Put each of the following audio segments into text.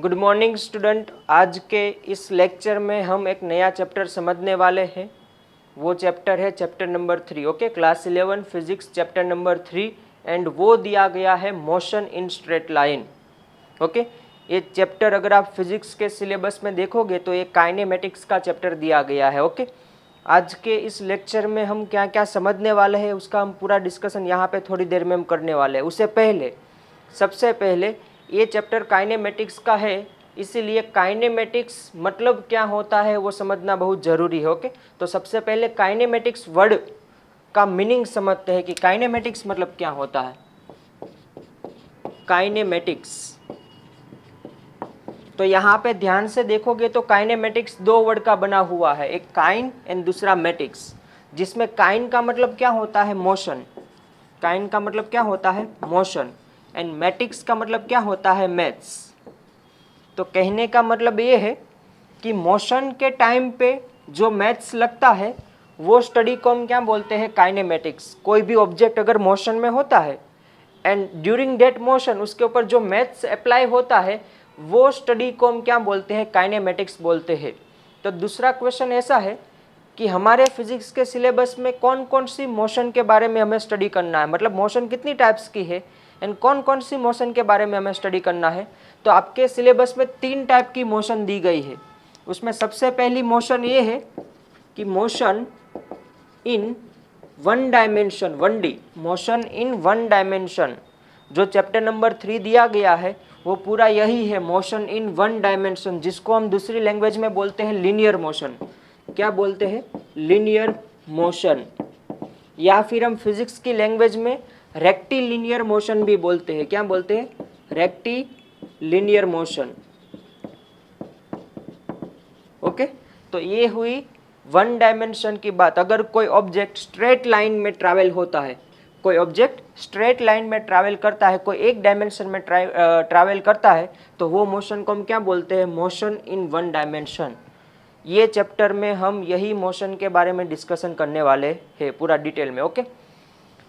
Good morning student. आज के इस लेक्चर में हम एक नया चैप्टर समझने वाले हैं। वो चैप्टर है chapter number 3। Okay, class 11 physics chapter number 3 and वो दिया गया है motion in straight line. Okay, ये चैप्टर अगर आप फिजिक्स के सिलेबस में देखोगे तो ये काइनेमेटिक्स का चैप्टर दिया गया है। ओके, आज के इस लेक्चर में हम क्या क्या समझने वाले हैं उसका हम पूरा डिस्कशन यहाँ पे थोड़ी देर में हम करने वाले हैं। उससे पहले सबसे पहले ये चैप्टर काइनेमेटिक्स का है, इसीलिए काइनेमेटिक्स मतलब क्या होता है वो समझना बहुत ज़रूरी है। ओके, तो सबसे पहले काइनेमेटिक्स वर्ड का मीनिंग समझते हैं कि काइनेमेटिक्स मतलब क्या होता है। काइनेमेटिक्स, तो यहाँ पे ध्यान से देखोगे तो काइनेमेटिक्स दो वर्ड का बना हुआ है, एक काइन एंड दूसरा मैटिक्स, जिसमें काइन का मतलब क्या होता है मोशन, काइन का मतलब क्या होता है मोशन, एंड मैटिक्स का मतलब क्या होता है मैथ्स। तो कहने का मतलब ये है कि मोशन के टाइम पे जो मैथ्स लगता है वो स्टडी को हम क्या बोलते हैं काइनेमेटिक्स। कोई भी ऑब्जेक्ट अगर मोशन में होता है एंड ड्यूरिंग डेट मोशन उसके ऊपर जो मैथ्स अप्लाई होता है वो स्टडी को हम क्या बोलते हैं काइनेमेटिक्स बोलते हैं। तो दूसरा क्वेश्चन ऐसा है कि हमारे फिजिक्स के सिलेबस में कौन कौन सी मोशन के बारे में हमें स्टडी करना है, मतलब मोशन कितनी टाइप्स की है एंड कौन कौन सी मोशन के बारे में हमें स्टडी करना है। तो आपके सिलेबस में 3 टाइप की मोशन दी गई है। उसमें सबसे पहली मोशन ये है कि motion in one dimension, 1D motion in one dimension. जो चैप्टर नंबर 3 दिया गया है वो पूरा यही है, मोशन इन वन डायमेंशन, जिसको हम दूसरी लैंग्वेज में बोलते हैं लीनियर मोशन। क्या बोलते हैं लीनियर मोशन, या फिर हम फिजिक्स की लैंग्वेज में रेक्टिलिनियर मोशन भी बोलते हैं। क्या बोलते हैं रेक्टिलिनियर मोशन। ओके, तो ये हुई वन डायमेंशन की बात। अगर कोई ऑब्जेक्ट स्ट्रेट लाइन में ट्रैवल होता है, कोई ऑब्जेक्ट स्ट्रेट लाइन में ट्रैवल करता है, कोई एक डायमेंशन में ट्रैवल करता है, तो वो मोशन को हम क्या बोलते हैं मोशन इन वन डायमेंशन। ये चैप्टर में हम यही मोशन के बारे में डिस्कशन करने वाले हैं पूरा डिटेल में। ओके,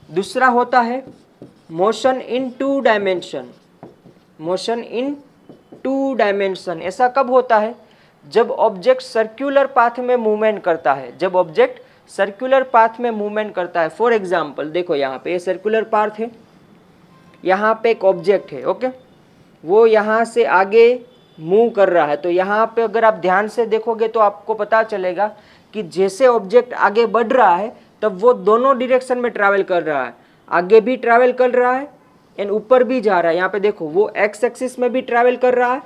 दूसरा होता है motion in two dimension. Motion in two dimension ऐसा कब होता है जब ऑब्जेक्ट सर्कुलर पाथ में मूवमेंट करता है, जब ऑब्जेक्ट सर्कुलर पाथ में मूवमेंट करता है। फॉर एग्जांपल देखो यहाँ पे ये सर्कुलर पाथ है, यहाँ पे एक ऑब्जेक्ट है। ओके, वो यहाँ से आगे मूव कर रहा है। तो यहाँ पे अगर आप ध्यान से देखोगे तो आपको पता चलेगा कि जैसे ऑब्जेक्ट आगे बढ़ रहा है तब वो दोनों डायरेक्शन में ट्रैवल कर रहा है, आगे भी ट्रैवल कर रहा है एंड ऊपर भी जा रहा है। यहाँ पे देखो वो एक्स एक्सिस में भी ट्रैवल कर रहा है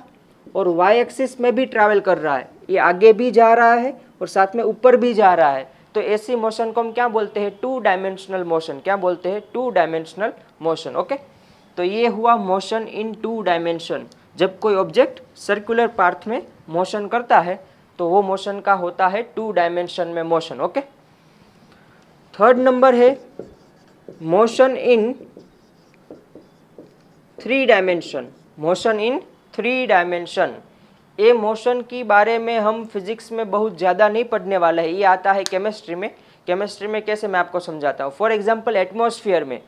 और वाई एक्सिस में भी ट्रैवल कर रहा है, ये आगे भी जा रहा है और साथ में ऊपर भी जा रहा है। तो ऐसी मोशन को हम क्या बोलते हैं टू डायमेंशनल मोशन। क्या बोलते हैं टू डायमेंशनल मोशन। ओके, तो ये हुआ मोशन इन टू डायमेंशन। जब कोई ऑब्जेक्ट सर्कुलर पाथ में मोशन करता है तो वो मोशन का होता है टू डायमेंशन में मोशन। ओके, थर्ड नंबर है motion in 3 dimension. Motion in 3 dimension, ये मोशन की बारे में हम फिजिक्स में बहुत ज़्यादा नहीं पढ़ने वाले हैं, ये आता है केमिस्ट्री में। केमिस्ट्री में कैसे मैं आपको समझाता हूँ। फॉर एग्जांपल एटमॉस्फेयर में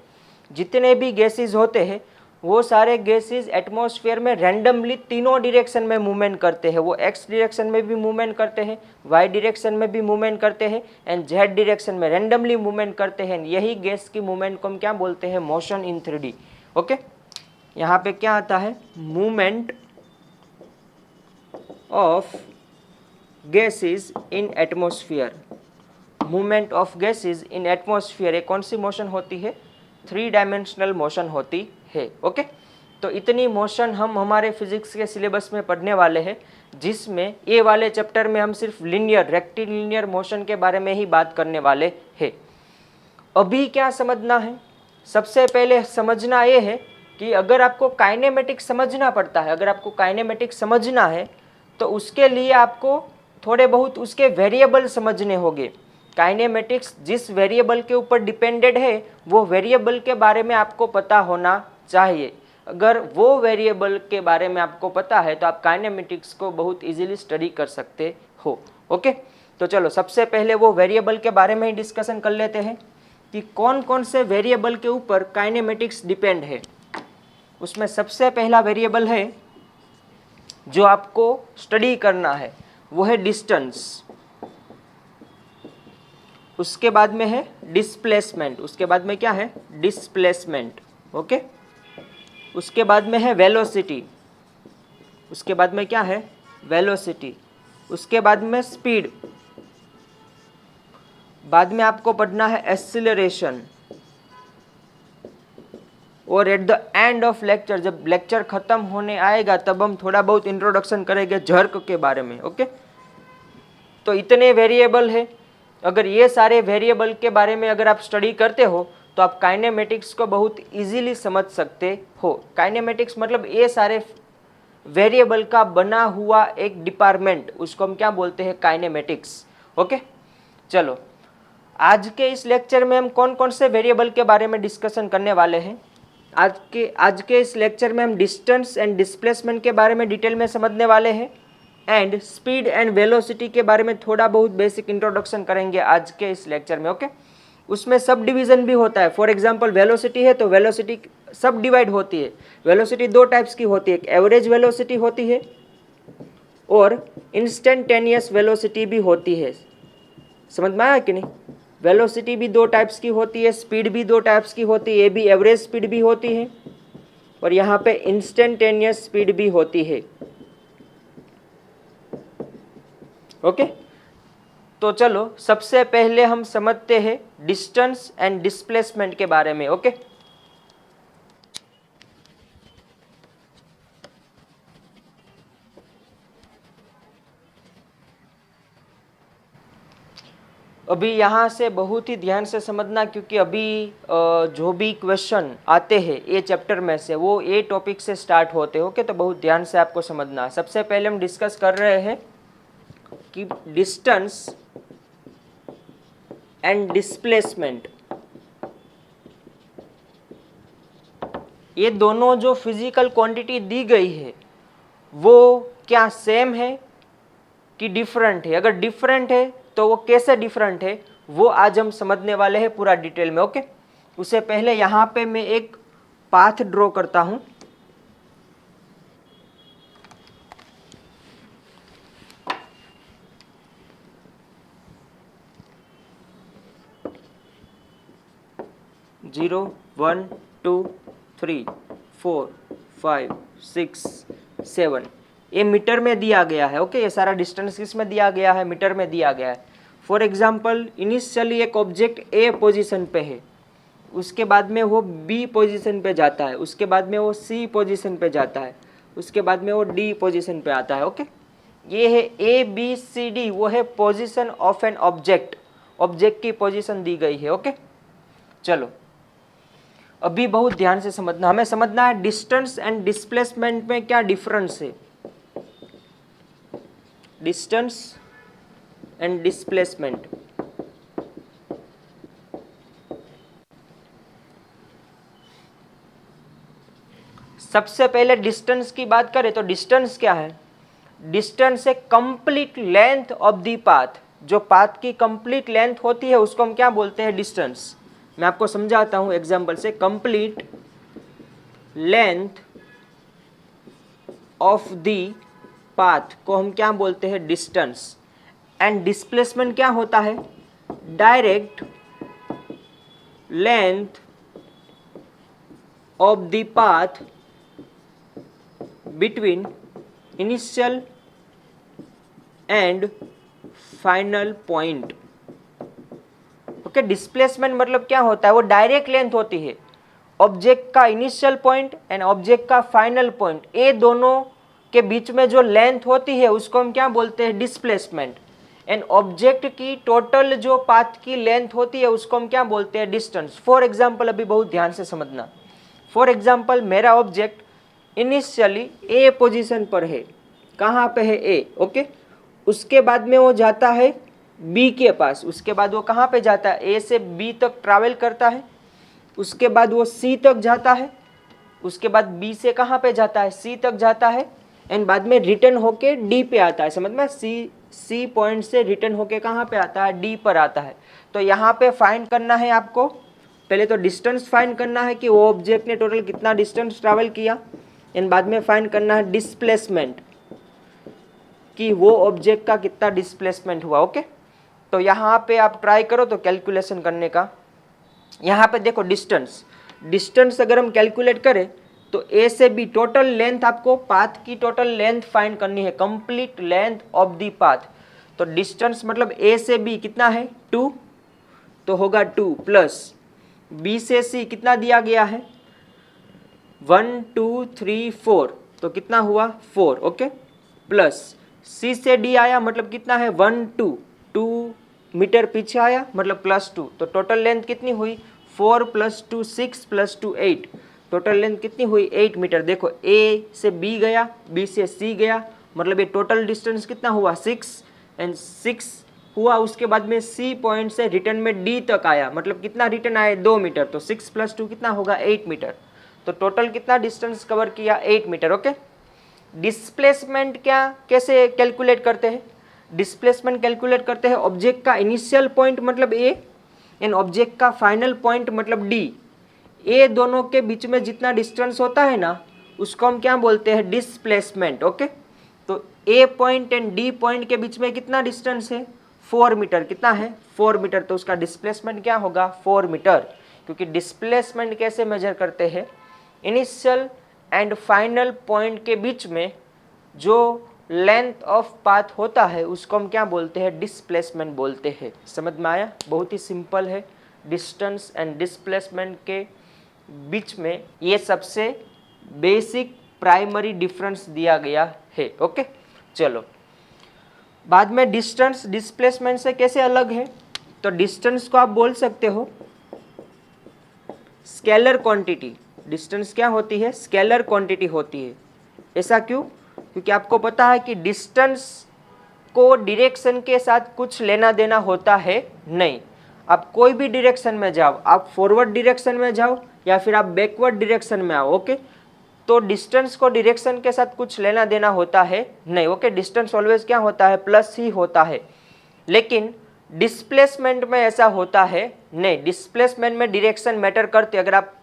जितने भी गैसेस होते हैं वो सारे गैसेस एटमॉस्फेयर में रैंडमली तीनों डायरेक्शन में मूवमेंट करते हैं। वो एक्स डायरेक्शन में भी मूवमेंट करते हैं, वाई डायरेक्शन में भी मूवमेंट करते हैं एंड जेड डायरेक्शन में रैंडमली मूवमेंट करते हैं। यही गैस की मूवमेंट को हम क्या बोलते हैं मोशन इन 3D। ओके, यहाँ पे क्या आता है movement of gases in atmosphere. Movement of gases in atmosphere ये कौन सी मोशन होती है 3 डायमेंशनल मोशन होती है। ओके, तो इतनी मोशन हम हमारे फिजिक्स के सिलेबस में पढ़ने वाले हैं, जिसमें ये वाले चैप्टर में हम सिर्फ लीनियर रेक्टिलिनियर मोशन के बारे में ही बात करने वाले हैं। अभी क्या समझना है, सबसे पहले समझना ये है कि अगर आपको काइनेमेटिक्स समझना पड़ता है, अगर आपको काइनेमेटिक्स समझना है तो उसके लिए आपको थोड़े बहुत उसके वेरिएबल समझने होंगे। काइनेमेटिक्स जिस वेरिएबल के ऊपर डिपेंडेड है वो वेरिएबल के बारे में आपको पता होना चाहिए। अगर वो वेरिएबल के बारे में आपको पता है तो आप काइनेमेटिक्स को बहुत इजीली स्टडी कर सकते हो। ओके, तो चलो सबसे पहले वो वेरिएबल के बारे में ही डिस्कशन कर लेते हैं कि कौन कौन से वेरिएबल के ऊपर काइनेमेटिक्स डिपेंड है। उसमें सबसे पहला वेरिएबल है जो आपको स्टडी करना है वो है डिस्टेंस, उसके बाद में है डिस्प्लेसमेंट, उसके बाद में क्या है डिस्प्लेसमेंट, ओके। उसके बाद में है वेलोसिटी, उसके बाद में क्या है वेलोसिटी, उसके बाद में स्पीड, बाद में आपको पढ़ना है एक्सीलरेशन, और at the end of lecture, जब लेक्चर खत्म होने आएगा तब हम थोड़ा बहुत इंट्रोडक्शन करेंगे जर्क के बारे में, ओके। तो इतने वेरिएबल है, अगर ये सारे वेरिएबल के बारे में अगर आप स्टडी करते हो तो आप काइनेमेटिक्स को बहुत इजीली समझ सकते हो। काइनेमेटिक्स मतलब ये सारे वेरिएबल का बना हुआ एक डिपार्टमेंट, उसको हम क्या बोलते हैं काइनेमेटिक्स, ओके। चलो आज के इस लेक्चर में हम कौन कौन से वेरिएबल के बारे में डिस्कशन करने वाले हैं। आज के इस लेक्चर में हम डिस्टेंस एंड डिस्प्लेसमेंट के बारे में डिटेल में समझने वाले हैं, एंड स्पीड एंड वेलोसिटी के बारे में थोड़ा बहुत बेसिक इंट्रोडक्शन करेंगे आज के इस लेक्चर में, ओके। उसमें सब डिवीजन भी होता है। फॉर एग्जांपल वेलोसिटी है तो वेलोसिटी सब डिवाइड होती है। वेलोसिटी दो टाइप्स की होती है, एक एवरेज वेलोसिटी होती है और इंस्टेंटेनियस वेलोसिटी भी होती है। समझ में आया कि नहीं? वेलोसिटी भी दो टाइप्स की होती है, स्पीड भी दो टाइप्स की होती है, ये भी एवरेज स्पीड भी होती है और यहाँ पे इंस्टेंटेनियस स्पीड भी होती है, ओके। तो चलो सबसे पहले हम समझते हैं डिस्टेंस एंड डिस्प्लेसमेंट के बारे में, ओके। अभी यहाँ से बहुत ही ध्यान से समझना, क्योंकि अभी जो भी क्वेश्चन आते हैं ये चैप्टर में से वो ये टॉपिक से स्टार्ट होते हैं, ओके। तो बहुत ध्यान से आपको समझना है। सबसे पहले हम डिस्कस कर रहे हैं कि डिस्टेंस एंड डिस्प्लेसमेंट, ये दोनों जो फिजिकल क्वांटिटी दी गई है वो क्या सेम है कि डिफरेंट है। अगर डिफरेंट है तो वो कैसे डिफरेंट है वो आज हम समझने वाले हैं पूरा डिटेल में, ओके। उससे पहले यहाँ पे मैं एक पाथ ड्रॉ करता हूँ। जीरो 1 2 3 4 5 6 7 ये मीटर में दिया गया है, ओके। ये सारा डिस्टेंस किस में दिया गया है? मीटर में दिया गया है। फॉर एग्जाम्पल इनिशियली एक ऑब्जेक्ट ए पोजीशन पे है, उसके बाद में वो बी पोजीशन पे जाता है, उसके बाद में वो सी पोजीशन पे जाता है, उसके बाद में वो डी पोजीशन पे आता है, ओके। ये है ए बी सी डी, वो है position of an object, object की पोजीशन दी गई है, ओके। चलो अभी बहुत ध्यान से समझना, हमें समझना है डिस्टेंस एंड डिस्प्लेसमेंट में क्या डिफरेंस है। डिस्टेंस एंड डिस्प्लेसमेंट, सबसे पहले डिस्टेंस की बात करें तो डिस्टेंस क्या है? डिस्टेंस है complete length of the path, जो पाथ की कंप्लीट लेंथ होती है उसको हम क्या बोलते हैं? डिस्टेंस। मैं आपको समझाता हूं एग्जांपल से। Complete length of the path को हम क्या बोलते हैं? डिस्टेंस। एंड डिस्प्लेसमेंट क्या होता है? Direct length of the path between initial and final point, okay. Displacement मतलब क्या होता है? वो डायरेक्ट लेंथ होती है ऑब्जेक्ट का इनिशियल पॉइंट एंड ऑब्जेक्ट का फाइनल पॉइंट, ये दोनों के बीच में जो लेंथ होती है उसको हम क्या बोलते हैं? डिस्प्लेसमेंट। एंड ऑब्जेक्ट की टोटल जो पाथ की लेंथ होती है उसको हम क्या बोलते हैं? डिस्टेंस। फॉर एग्जाम्पल, अभी बहुत ध्यान से समझना। फॉर एग्जाम्पल मेरा ऑब्जेक्ट इनिशियली ए पोजीशन पर है, कहाँ पे है? ए, ओके। उसके बाद में वो जाता है बी के पास, उसके बाद वो कहाँ पे जाता है? ए से बी तक ट्रैवल करता है, उसके बाद वो सी तक जाता है, उसके बाद बी से कहाँ पे जाता है? सी तक जाता है, एंड बाद में रिटर्न होके डी पे आता है। समझ में? सी पॉइंट से रिटर्न होके कहाँ पे आता है? डी पर आता है। तो यहाँ पे फाइंड करना है आपको, पहले तो डिस्टेंस फाइंड करना है कि वो ऑब्जेक्ट ने टोटल कितना डिस्टेंस ट्रैवल किया, एंड बाद में फाइंड करना है डिस्प्लेसमेंट। कि वो ऑब्जेक्ट का कितना डिस्प्लेसमेंट हुआ। ओके, तो यहाँ पे आप ट्राई करो तो कैलकुलेशन करने का। यहाँ पे देखो डिस्टेंस अगर हम कैलकुलेट करें तो ए से बी टोटल लेंथ, आपको पाथ की टोटल लेंथ फाइंड करनी है, complete length of the path. तो डिस्टेंस मतलब ए से बी कितना है 2, तो होगा 2 प्लस बी से सी कितना दिया गया है 1 2 3 4, तो कितना हुआ 4। ओके, प्लस सी से डी आया मतलब कितना है 1 2 2 मीटर पीछे आया मतलब प्लस 2, तो टोटल लेंथ कितनी हुई 4 + 2 6 + 2 8, टोटल लेंथ कितनी हुई 8 मीटर। देखो ए से बी गया, बी से सी गया, मतलब ये टोटल डिस्टेंस कितना हुआ 6 एंड 6 हुआ। उसके बाद में सी पॉइंट से रिटर्न में डी तक आया, मतलब कितना रिटर्न आया 2 मीटर, तो 6 + 2 कितना होगा 8 मीटर। तो टोटल कितना डिस्टेंस कवर किया 8 मीटर। ओके, डिस्प्लेसमेंट क्या कैसे कैलकुलेट करते हैं, डिस्प्लेसमेंट कैलकुलेट करते हैं ऑब्जेक्ट का इनिशियल पॉइंट मतलब ए एंड ऑब्जेक्ट का फाइनल पॉइंट मतलब डी, ये दोनों के बीच में जितना डिस्टेंस होता है ना उसको हम क्या बोलते हैं डिस्प्लेसमेंट। ओके, तो ए पॉइंट एंड डी पॉइंट के बीच में कितना डिस्टेंस है 4 मीटर, कितना है 4 मीटर, तो उसका डिस्प्लेसमेंट क्या होगा 4 मीटर। क्योंकि डिस्प्लेसमेंट कैसे मेजर करते हैं, इनिशियल एंड फाइनल पॉइंट के बीच में जो लेंथ ऑफ पाथ होता है उसको हम क्या बोलते हैं डिस्प्लेसमेंट बोलते हैं। समझ में आया, बहुत ही सिंपल है। डिस्टेंस एंड डिस्प्लेसमेंट के बीच में ये सबसे बेसिक प्राइमरी डिफरेंस दिया गया है। ओके, चलो बाद में डिस्टेंस डिस्प्लेसमेंट से कैसे अलग है, तो डिस्टेंस को आप बोल सकते हो स्केलर क्वांटिटी। डिस्टेंस क्या होती है स्केलर क्वांटिटी होती है। ऐसा क्यों, क्योंकि आपको पता है कि डिस्टेंस को डायरेक्शन के साथ कुछ लेना देना होता है नहीं। आप कोई भी डायरेक्शन में जाओ, आप फॉरवर्ड डायरेक्शन में जाओ या फिर आप बैकवर्ड डायरेक्शन में आओ, ओके, तो डिस्टेंस को डायरेक्शन के साथ कुछ लेना देना होता है नहीं। ओके, डिस्टेंस ऑलवेज क्या होता है प्लस ही होता है। लेकिन डिस्प्लेसमेंट में ऐसा होता है नहीं, डिस्प्लेसमेंट में डायरेक्शन मैटर करती है। अगर आप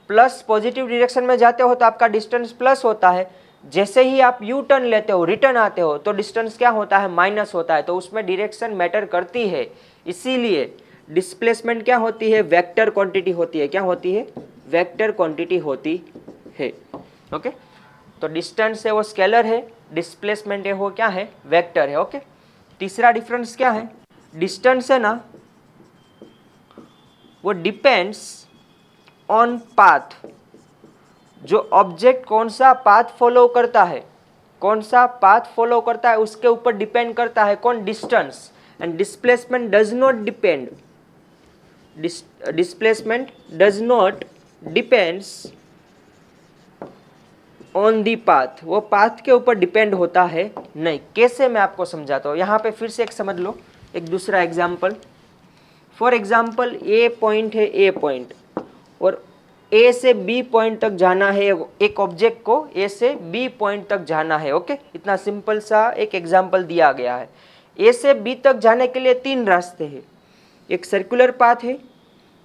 प्लस पॉजिटिव डायरेक्शन में जाते हो तो आपका डिस्टेंस प्लस होता है, जैसे ही आप यू टर्न लेते हो रिटर्न आते हो तो डिस्टेंस क्या होता है माइनस होता है, तो उसमें डायरेक्शन मैटर करती है। इसीलिए डिस्प्लेसमेंट क्या होती है वेक्टर क्वांटिटी होती है। क्या होती है वेक्टर क्वांटिटी होती है। ओके, तो डिस्टेंस है वो स्केलर है, डिस्प्लेसमेंट है वो क्या है वेक्टर है। ओके, तीसरा डिफरेंस क्या है, डिस्टेंस है ना वो डिपेंड्स ऑन पाथ। जो ऑब्जेक्ट कौन सा पाथ फॉलो करता है, कौन सा पाथ फॉलो करता है उसके ऊपर डिपेंड करता है कौन distance. And displacement does not depend, displacement does not depends on the path, वो पाथ के ऊपर डिपेंड होता है नहीं। कैसे मैं आपको समझाता हूँ, यहाँ पे फिर से एक समझ लो एक दूसरा example. For example A point है, ए पॉइंट, और ए से बी पॉइंट तक जाना है, एक ऑब्जेक्ट को ए से बी पॉइंट तक जाना है। ओके, इतना सिंपल सा एक एग्जाम्पल दिया गया है। ए से बी तक जाने के लिए 3 रास्ते हैं, एक सर्कुलर पाथ है,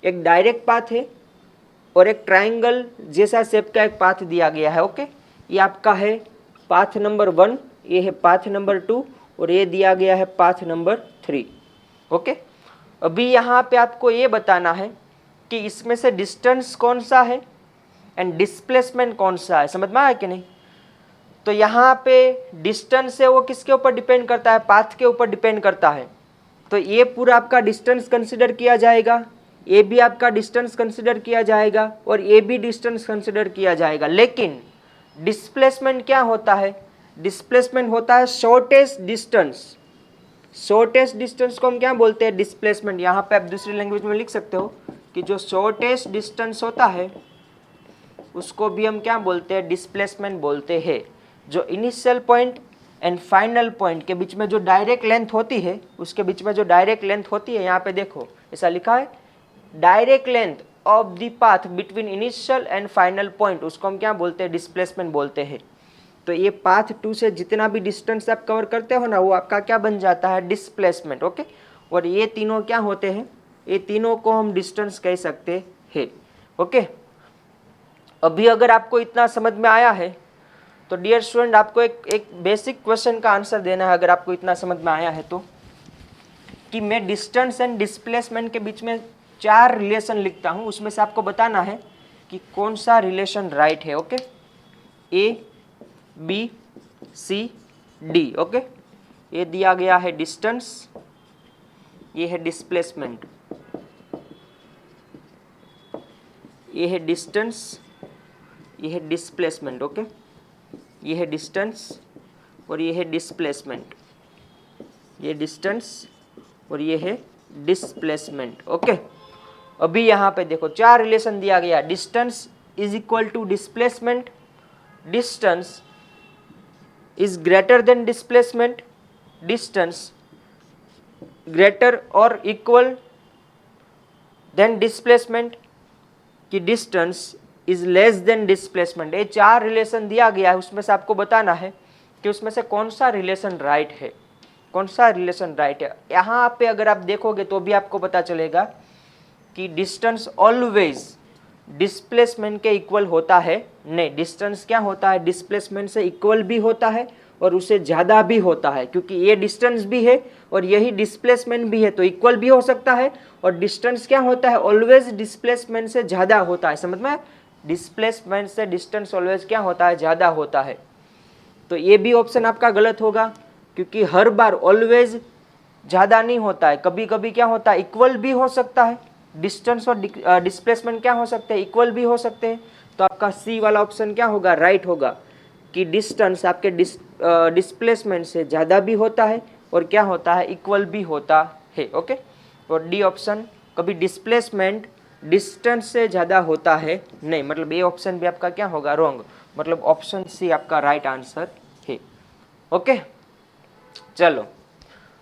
एक डायरेक्ट पाथ है और एक ट्राइंगल जैसा शेप का एक पाथ दिया गया है। ओके, ये आपका है पाथ नंबर 1, ये है पाथ नंबर 2 और ये दिया गया है पाथ नंबर 3। ओके, अभी यहाँ पे आपको ये बताना है कि इसमें से डिस्टेंस कौन सा है एंड डिस्प्लेसमेंट कौन सा है। समझ में आया कि नहीं, तो यहाँ पे डिस्टेंस है वो किसके ऊपर डिपेंड करता है पाथ के ऊपर डिपेंड करता है। तो ये पूरा आपका डिस्टेंस कंसिडर किया जाएगा, ये भी आपका डिस्टेंस कंसिडर किया जाएगा और ये भी डिस्टेंस कंसिडर किया जाएगा। लेकिन डिस्प्लेसमेंट क्या होता है, डिस्प्लेसमेंट होता है शॉर्टेस्ट डिस्टेंस। शॉर्टेस्ट डिस्टेंस को हम क्या बोलते हैं डिस्प्लेसमेंट। यहाँ पे आप दूसरी लैंग्वेज में लिख सकते हो कि जो शॉर्टेस्ट डिस्टेंस होता है उसको भी हम क्या बोलते हैं डिस्प्लेसमेंट बोलते हैं। जो initial point and final point के बीच में जो डायरेक्ट लेंथ होती है, उसके बीच में जो डायरेक्ट लेंथ होती है, यहाँ पे देखो ऐसा लिखा है direct length of the path between initial and final point, उसको हम क्या बोलते हैं डिस्प्लेसमेंट बोलते हैं। तो ये पाथ 2 से जितना भी डिस्टेंस आप कवर करते हो ना वो आपका क्या बन जाता है डिस्प्लेसमेंट। ओके, और ये तीनों क्या होते हैं, ये तीनों को हम डिस्टेंस कह सकते हैं। ओके, अभी अगर आपको इतना समझ में आया है तो डियर स्टूडेंट, आपको एक बेसिक क्वेश्चन का आंसर देना है, अगर आपको इतना समझ में आया है तो, कि मैं डिस्टेंस एंड डिस्प्लेसमेंट के बीच में 4 रिलेशन लिखता हूं, उसमें से आपको बताना है कि कौन सा रिलेशन राइट है। Okay, A B C D. Okay, ये दिया गया है डिस्टेंस, ये है डिस्प्लेसमेंट, ये है डिस्टेंस, ये है डिस्प्लेसमेंट। ओके, ये है डिस्टेंस और ये है डिस्प्लेसमेंट, ये डिस्टेंस और ये है डिस्प्लेसमेंट। ओके, अभी यहाँ पे देखो 4 रिलेशन दिया गया, distance is equal to displacement, distance is greater than displacement, distance greater और इक्वल देन डिस्प्लेसमेंट, कि distance is less than displacement. ये 4 रिलेशन दिया गया है, उसमें से आपको बताना है कि उसमें से कौन सा रिलेशन राइट है, कौन सा रिलेशन राइट है। यहाँ पे अगर आप देखोगे तो भी आपको पता चलेगा कि डिस्टेंस ऑलवेज डिस्प्लेसमेंट के इक्वल होता है। नहीं, डिस्टेंस क्या होता है, डिस्प्लेसमेंट से इक्वल भी होता है और उससे ज़्यादा भी होता है, क्योंकि ये डिस्टेंस भी है और यही डिस्प्लेसमेंट भी है, तो इक्वल भी हो सकता है। और डिस्टेंस क्या होता है, ऑलवेज डिस्प्लेसमेंट से ज़्यादा होता है। समझ में, डिस्प्लेसमेंट से डिस्टेंस ऑलवेज क्या होता है, ज़्यादा होता है। तो ये भी ऑप्शन आपका गलत होगा, क्योंकि हर बार ऑलवेज ज़्यादा नहीं होता है, कभी कभी क्या होता है, इक्वल भी हो सकता है। डिस्टेंस और डिस्प्लेसमेंट क्या हो सकते हैं, इक्वल भी हो सकते हैं। तो आपका सी वाला ऑप्शन क्या होगा, राइट होगा, कि डिस्टेंस आपके डिस्प्लेसमेंट से ज़्यादा भी होता है और क्या होता है, इक्वल भी होता है। ओके, और डी ऑप्शन, कभी डिस्प्लेसमेंट डिस्टेंस से ज़्यादा होता है नहीं, मतलब ये ऑप्शन भी आपका क्या होगा, रॉन्ग, मतलब ऑप्शन सी आपका राइट आंसर है। ओके, चलो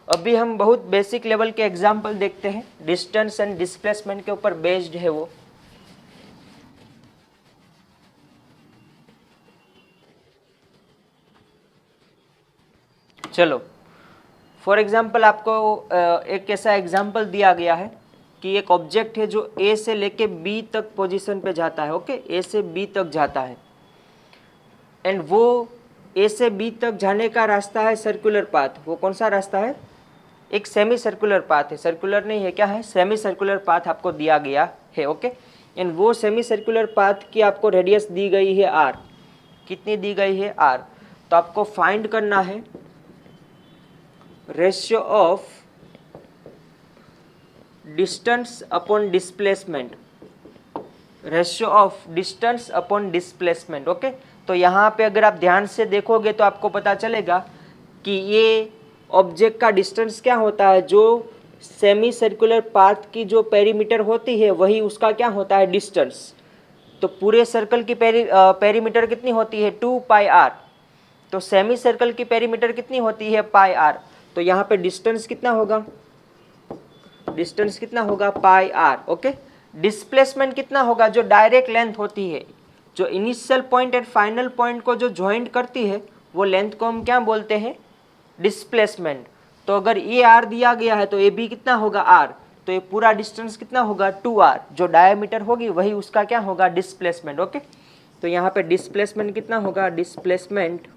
अभी हम बहुत बेसिक लेवल के एग्जाम्पल देखते हैं, डिस्टेंस एंड डिस्प्लेसमेंट के ऊपर बेस्ड है वो। चलो फॉर एग्जाम्पल आपको एक ऐसा एग्जाम्पल दिया गया है कि एक ऑब्जेक्ट है जो ए से लेके बी तक पोजीशन पे जाता है। ओके, ए से बी तक जाता है एंड वो ए से बी तक जाने का रास्ता है सर्कुलर पाथ। वो कौन सा रास्ता है, एक सेमी सर्कुलर पाथ है, सर्कुलर नहीं है, क्या है, सेमी सर्कुलर पाथ आपको दिया गया है। ओके, एंड वो सेमी सर्कुलर पाथ की आपको रेडियस दी गई है आर। कितनी दी गई है, आर। तो आपको फाइंड करना है ratio of distance upon displacement, ratio of distance upon displacement. Okay, तो यहाँ पे अगर आप ध्यान से देखोगे तो आपको पता चलेगा कि ये ऑब्जेक्ट का डिस्टेंस क्या होता है, जो सेमी सर्कुलर पाथ की जो पेरीमीटर होती है वही उसका क्या होता है, डिस्टेंस। तो पूरे सर्कल की पेरीमीटर कितनी होती है, 2 पाई आर। तो सेमी सर्कल की पेरीमीटर कितनी होती है, पाई आर। तो यहाँ पे डिस्टेंस कितना होगा, डिस्टेंस कितना होगा, पाई आर। ओके, डिस्प्लेसमेंट कितना होगा, जो डायरेक्ट लेंथ होती है, जो initial point and final point को जो ज्वाइंट करती है, वो लेंथ को हम क्या बोलते हैं, डिस्प्लेसमेंट। तो अगर ये आर दिया गया है तो ये भी कितना होगा, आर। तो ये पूरा डिस्टेंस कितना होगा, 2r। जो डायमीटर होगी वही उसका क्या होगा, डिस्प्लेसमेंट। ओके, तो यहाँ पे डिस्प्लेसमेंट कितना होगा, डिस्प्लेसमेंट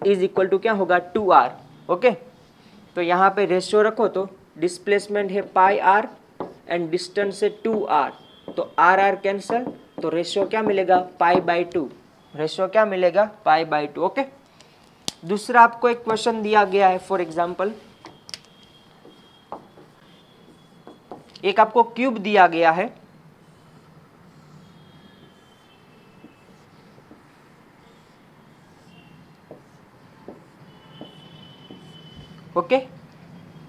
इज इक्वल टू क्या होगा, 2r। ओके, तो यहाँ पे रेशियो रखो तो डिस्प्लेसमेंट है पाई आर एंड डिस्टेंस है 2r, तो आर आर कैंसल, तो रेशियो क्या मिलेगा, पाई बाई 2। रेशियो क्या मिलेगा, पाई बाई 2। ओके, दूसरा आपको एक क्वेश्चन दिया गया है, फॉर एग्जांपल एक आपको क्यूब दिया गया है, ओके,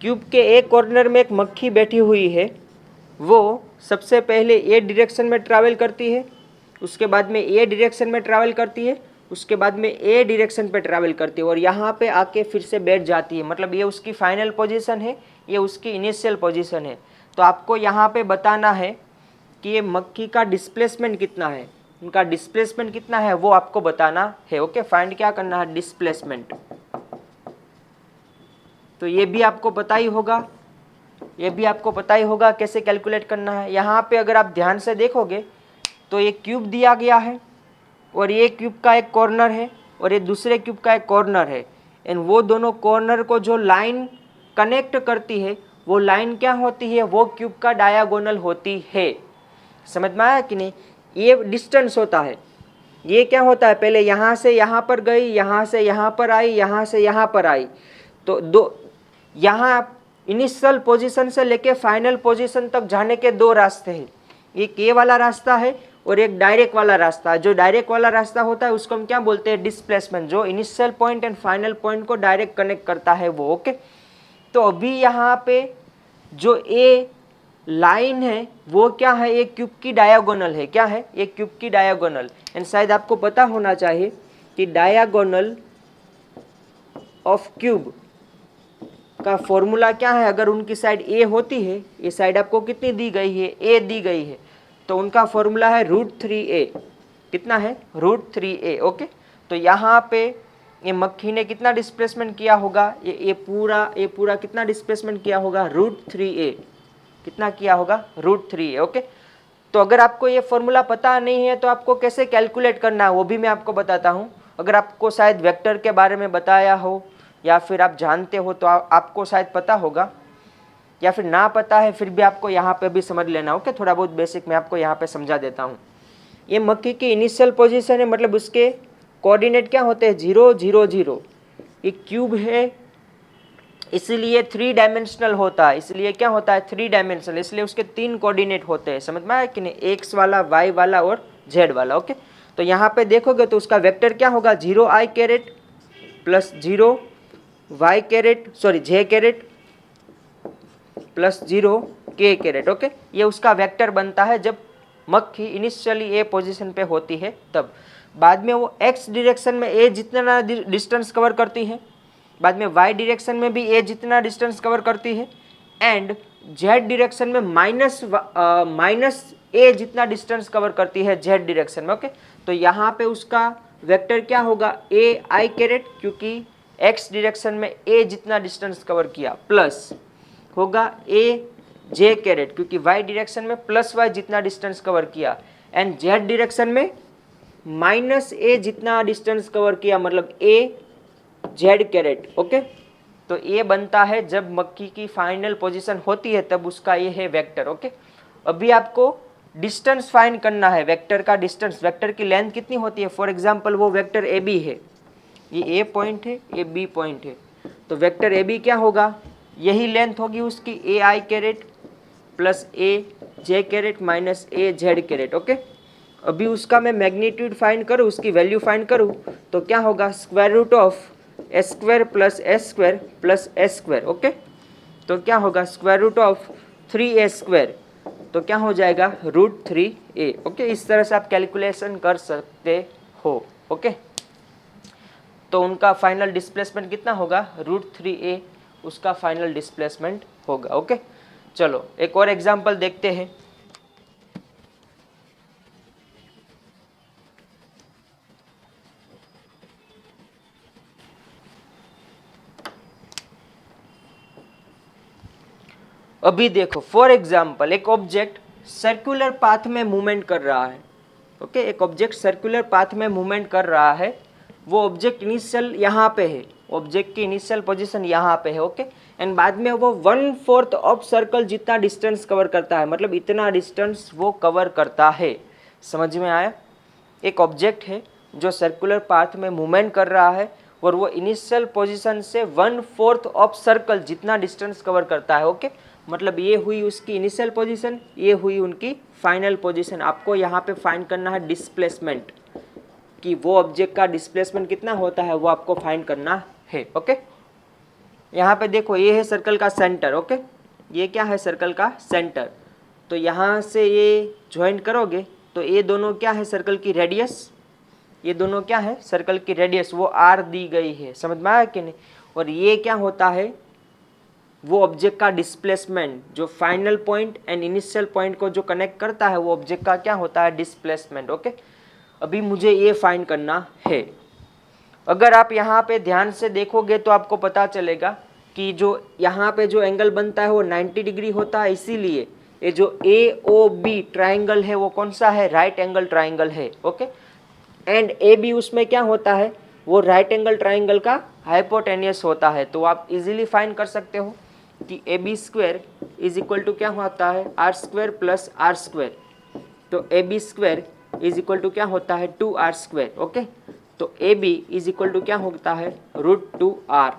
क्यूब के एक कॉर्नर में एक मक्खी बैठी हुई है। वो सबसे पहले ए डायरेक्शन में ट्रैवल करती है, उसके बाद में ए डायरेक्शन में ट्रैवल करती है, उसके बाद में ए डायरेक्शन पे ट्रैवल करती है और यहाँ पे आके फिर से बैठ जाती है। मतलब ये उसकी फाइनल पोजीशन है, ये उसकी इनिशियल पोजीशन है। तो आपको यहाँ पे बताना है कि ये मक्खी का डिस्प्लेसमेंट कितना है, उनका डिस्प्लेसमेंट कितना है वो आपको बताना है। ओके, फाइंड क्या करना है, डिस्प्लेसमेंट। तो ये भी आपको पता ही होगा, ये भी आपको पता ही होगा कैसे कैलकुलेट करना है। यहाँ पे अगर आप ध्यान से देखोगे तो ये क्यूब दिया गया है और ये क्यूब का एक कॉर्नर है और ये दूसरे क्यूब का एक कॉर्नर है, एंड वो दोनों कॉर्नर को जो लाइन कनेक्ट करती है वो लाइन क्या होती है, वो क्यूब का डायगोनल होती है। समझ में आया कि नहीं? ये डिस्टेंस होता है, ये क्या होता है, पहले यहाँ से यहाँ पर गई, यहाँ से यहाँ पर आई, यहाँ से यहाँ पर आई, तो दो यहाँ इनिशियल पोजीशन से लेके फाइनल पोजीशन तक जाने के दो रास्ते हैं, एक ये वाला रास्ता है और एक डायरेक्ट वाला रास्ता है। जो डायरेक्ट वाला रास्ता होता है उसको हम क्या बोलते हैं, डिस्प्लेसमेंट, जो initial point and final point को डायरेक्ट कनेक्ट करता है वो। ओके, तो अभी यहाँ पे जो ए लाइन है वो क्या है, एक क्यूब की डायगोनल है। क्या है, एक क्यूब की डायगोनल। एंड शायद आपको पता होना चाहिए कि डायगोनल ऑफ क्यूब का फॉर्मूला क्या है। अगर उनकी साइड ए होती है, ये साइड आपको कितनी दी गई है, ए दी गई है, तो उनका फॉर्मूला है √3a। कितना है, √3a। ओके, तो यहाँ पे ये मक्खी ने कितना डिस्प्लेसमेंट किया होगा, ये पूरा कितना डिस्प्लेसमेंट किया होगा, √3a। कितना किया होगा, √3a। ओके, तो अगर आपको ये फॉर्मूला पता नहीं है तो आपको कैसे कैलकुलेट करना है वो भी मैं आपको बताता हूँ। अगर आपको शायद वेक्टर के बारे में बताया हो या फिर आप जानते हो तो आपको शायद पता होगा, या फिर ना पता है फिर भी आपको यहाँ पे भी समझ लेना। ओके, थोड़ा बहुत बेसिक मैं आपको यहाँ पे समझा देता हूँ। ये मक्खी की इनिशियल पोजीशन है, मतलब उसके कोऑर्डिनेट क्या होते हैं, 0 0 0। ये क्यूब है इसलिए 3 डायमेंशनल होता है, इसलिए क्या होता है, 3 डायमेंशनल, इसलिए उसके 3 कोऑर्डिनेट होते हैं। समझ में आया कि नहीं, एक्स वाला, वाई वाला और जेड वाला। ओके, तो यहाँ पे देखोगे तो उसका वेक्टर क्या होगा, 0i caret plus 0 y caret, sorry j caret plus 0 k caret. Okay, ये उसका वेक्टर बनता है जब मक्खी इनिशियली ए पोजीशन पे होती है तब। बाद में वो x डायरेक्शन में ए जितना डिस्टेंस कवर करती है, बाद में y डायरेक्शन में भी ए जितना डिस्टेंस कवर करती है, एंड z डायरेक्शन में माइनस ए जितना डिस्टेंस कवर करती है z डायरेक्शन में। ओके, तो यहाँ पे उसका वेक्टर क्या होगा, ए आई कैरेट, क्योंकि x डायरेक्शन में a जितना डिस्टेंस कवर किया, प्लस होगा a j कैरेट, क्योंकि y डायरेक्शन में प्लस y जितना डिस्टेंस कवर किया, एंड z डायरेक्शन में माइनस a जितना डिस्टेंस कवर किया, मतलब a z कैरेट। ओके, तो ये बनता है जब मक्खी की फाइनल पोजीशन होती है तब उसका ये है वेक्टर। ओके, अभी आपको डिस्टेंस फाइंड करना है, वेक्टर का डिस्टेंस, वेक्टर की लेंथ कितनी होती है। फॉर एग्जांपल वो वेक्टर ए बी है, ये ए पॉइंट है, ये बी पॉइंट है, तो वेक्टर ए बी क्या होगा, यही लेंथ होगी उसकी, ए आई कैरेट प्लस ए जे कैरेट माइनस ए जेड कैरेट। ओके, अभी उसका मैं मैग्नीट्यूड फाइंड करूँ, उसकी वैल्यू फाइंड करूँ तो क्या होगा, square root of S square plus S square plus S square. Okay, तो क्या होगा, square root of 3a square, तो क्या हो जाएगा, √3a। ओके, इस तरह से आप कैलकुलेशन कर सकते हो। ओके, तो उनका फाइनल डिस्प्लेसमेंट कितना होगा, √3a उसका फाइनल डिस्प्लेसमेंट होगा। ओके, चलो एक और एग्जांपल देखते हैं। अभी देखो, फॉर एग्जांपल एक ऑब्जेक्ट सर्कुलर पाथ में मूवमेंट कर रहा है। ओके, एक ऑब्जेक्ट सर्कुलर पाथ में मूवमेंट कर रहा है, वो ऑब्जेक्ट इनिशियल यहाँ पे है, ऑब्जेक्ट की इनिशियल पोजीशन यहाँ पे है। ओके, एंड बाद में वो 1/4 ऑफ सर्कल जितना डिस्टेंस कवर करता है, मतलब इतना डिस्टेंस वो कवर करता है। समझ में आया, एक ऑब्जेक्ट है जो सर्कुलर पाथ में मूवमेंट कर रहा है और वो इनिशियल पोजीशन से 1/4 ऑफ सर्कल जितना डिस्टेंस कवर करता है। ओके, मतलब ये हुई उसकी इनिशियल पोजीशन, ये हुई उनकी फाइनल पोजीशन। आपको यहाँ पे फाइंड करना है डिस्प्लेसमेंट, कि वो ऑब्जेक्ट का डिस्प्लेसमेंट कितना होता है वो आपको फाइंड करना है। ओके, यहाँ पे देखो ये है सर्कल का सेंटर। ओके, ये क्या है, सर्कल का सेंटर, तो यहाँ से ये ज्वाइन करोगे तो ये दोनों क्या है, सर्कल की रेडियस, ये दोनों क्या है, सर्कल की रेडियस, वो r दी गई है। समझ में आया कि नहीं, और ये क्या होता है, वो ऑब्जेक्ट का डिस्प्लेसमेंट, जो final point and initial point को जो कनेक्ट करता है वो ऑब्जेक्ट का क्या होता है, डिस्प्लेसमेंट। ओके, अभी मुझे ये फाइंड करना है। अगर आप यहाँ पे ध्यान से देखोगे तो आपको पता चलेगा कि जो यहाँ पे जो एंगल बनता है वो 90 डिग्री होता है, इसीलिए ये जो AOB ट्राइंगल है वो कौन सा है, राइट एंगल ट्राइंगल है। ओके, एंड ए बी उसमें क्या होता है, वो राइट एंगल ट्राइंगल का हाइपोटेनियस होता है। तो आप इजीली फाइंड कर सकते हो कि A B square is equal to क्या होता है, R square plus R square. तो A B square is equal to क्या होता है, 2r स्क्वायर। ओके, तो A B is equal to क्या होता है, √2r।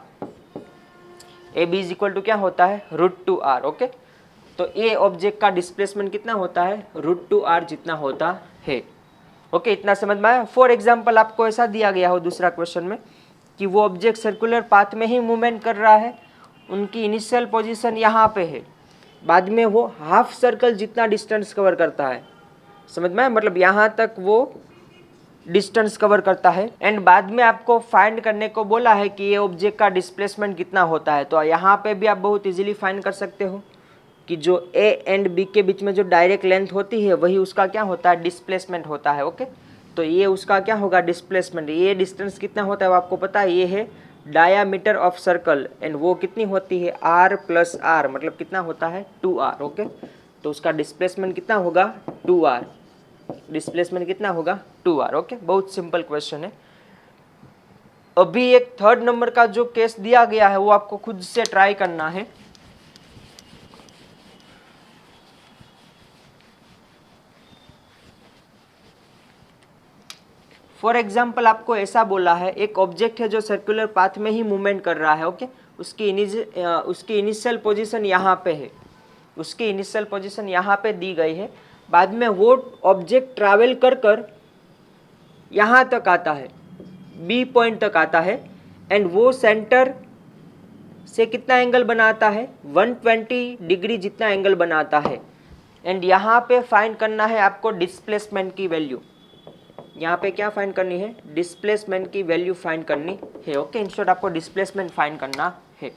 A B is equal to क्या होता है, √2r। ओके, तो ए ऑब्जेक्ट का डिस्प्लेसमेंट कितना होता है, √2r जितना होता है। ओके, इतना समझ में आया। फॉर एग्जाम्पल आपको ऐसा दिया गया हो दूसरा क्वेश्चन में कि वो ऑब्जेक्ट सर्कुलर पाथ में ही मूवमेंट कर रहा है, उनकी इनिशियल पोजीशन यहाँ पे है, बाद में वो हाफ सर्कल जितना डिस्टेंस कवर करता है, समझ में आया, मतलब यहाँ तक वो डिस्टेंस कवर करता है, एंड बाद में आपको फाइंड करने को बोला है कि ये ऑब्जेक्ट का डिस्प्लेसमेंट कितना होता है। तो यहाँ पे भी आप बहुत इजीली फाइंड कर सकते हो कि जो ए एंड बी के बीच में जो डायरेक्ट लेंथ होती है वही उसका क्या होता है, डिस्प्लेसमेंट होता है। ओके, तो ये उसका क्या होगा, डिस्प्लेसमेंट। ये डिस्टेंस कितना होता है वो आपको पता है, ये है डायामीटर ऑफ सर्कल, एंड वो कितनी होती है, r प्लस r, मतलब कितना होता है, 2r। ओके, तो उसका डिस्प्लेसमेंट कितना होगा, 2r। डिस्प्लेसमेंट कितना होगा, 2r। ओके, बहुत सिंपल क्वेश्चन है। अभी एक थर्ड नंबर का जो केस दिया गया है वो आपको खुद से ट्राई करना है। फॉर एग्जाम्पल आपको ऐसा बोला है, एक ऑब्जेक्ट है जो सर्कुलर पाथ में ही मूवमेंट कर रहा है। ओके, उसकी इनिशियल पोजीशन यहाँ पे है, उसकी इनिशियल पोजीशन यहाँ पे दी गई है, बाद में वो ऑब्जेक्ट ट्रैवल कर कर यहाँ तक आता है, बी पॉइंट तक आता है, एंड वो सेंटर से कितना एंगल बनाता है, 120 डिग्री जितना एंगल बनाता है। एंड यहाँ पे फाइंड करना है आपको डिस्प्लेसमेंट की वैल्यू। यहाँ पे क्या फाइंड करनी है, डिस्प्लेसमेंट की वैल्यू फाइंड करनी है। ओके, इन शॉर्ट आपको डिस्प्लेसमेंट फाइंड करना है।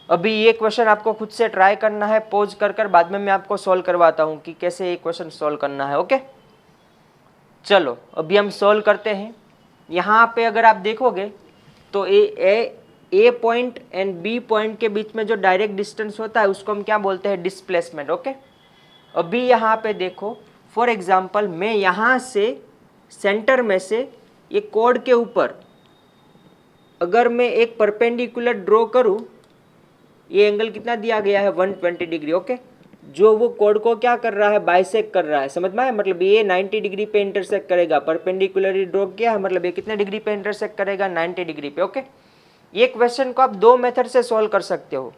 अभी ये क्वेश्चन आपको खुद से ट्राई करना है, पॉज कर कर, बाद में मैं आपको सॉल्व करवाता हूँ कि कैसे ये क्वेश्चन सॉल्व करना है। ओके, चलो अभी हम सॉल्व करते हैं। यहाँ पे अगर आप देखोगे तो ए पॉइंट एंड बी पॉइंट के बीच में जो डायरेक्ट डिस्टेंस होता है उसको हम क्या बोलते हैं, डिस्प्लेसमेंट। ओके, अभी यहाँ पे देखो, फॉर एग्जाम्पल मैं यहाँ से सेंटर में से ये कोड के ऊपर अगर मैं एक परपेंडिकुलर ड्रॉ करूँ, ये एंगल कितना दिया गया है, 120 डिग्री। ओके, जो वो कोड को क्या कर रहा है, बाइसेक्ट कर रहा है, समझ में आया, मतलब ये 90 डिग्री पे इंटरसेक्ट करेगा। परपेंडिकुलरली ड्रॉ किया है, मतलब ये कितने डिग्री पे इंटरसेक्ट करेगा, 90 डिग्री पे। ओके, ये क्वेश्चन को आप दो मेथड से सॉल्व कर सकते हो।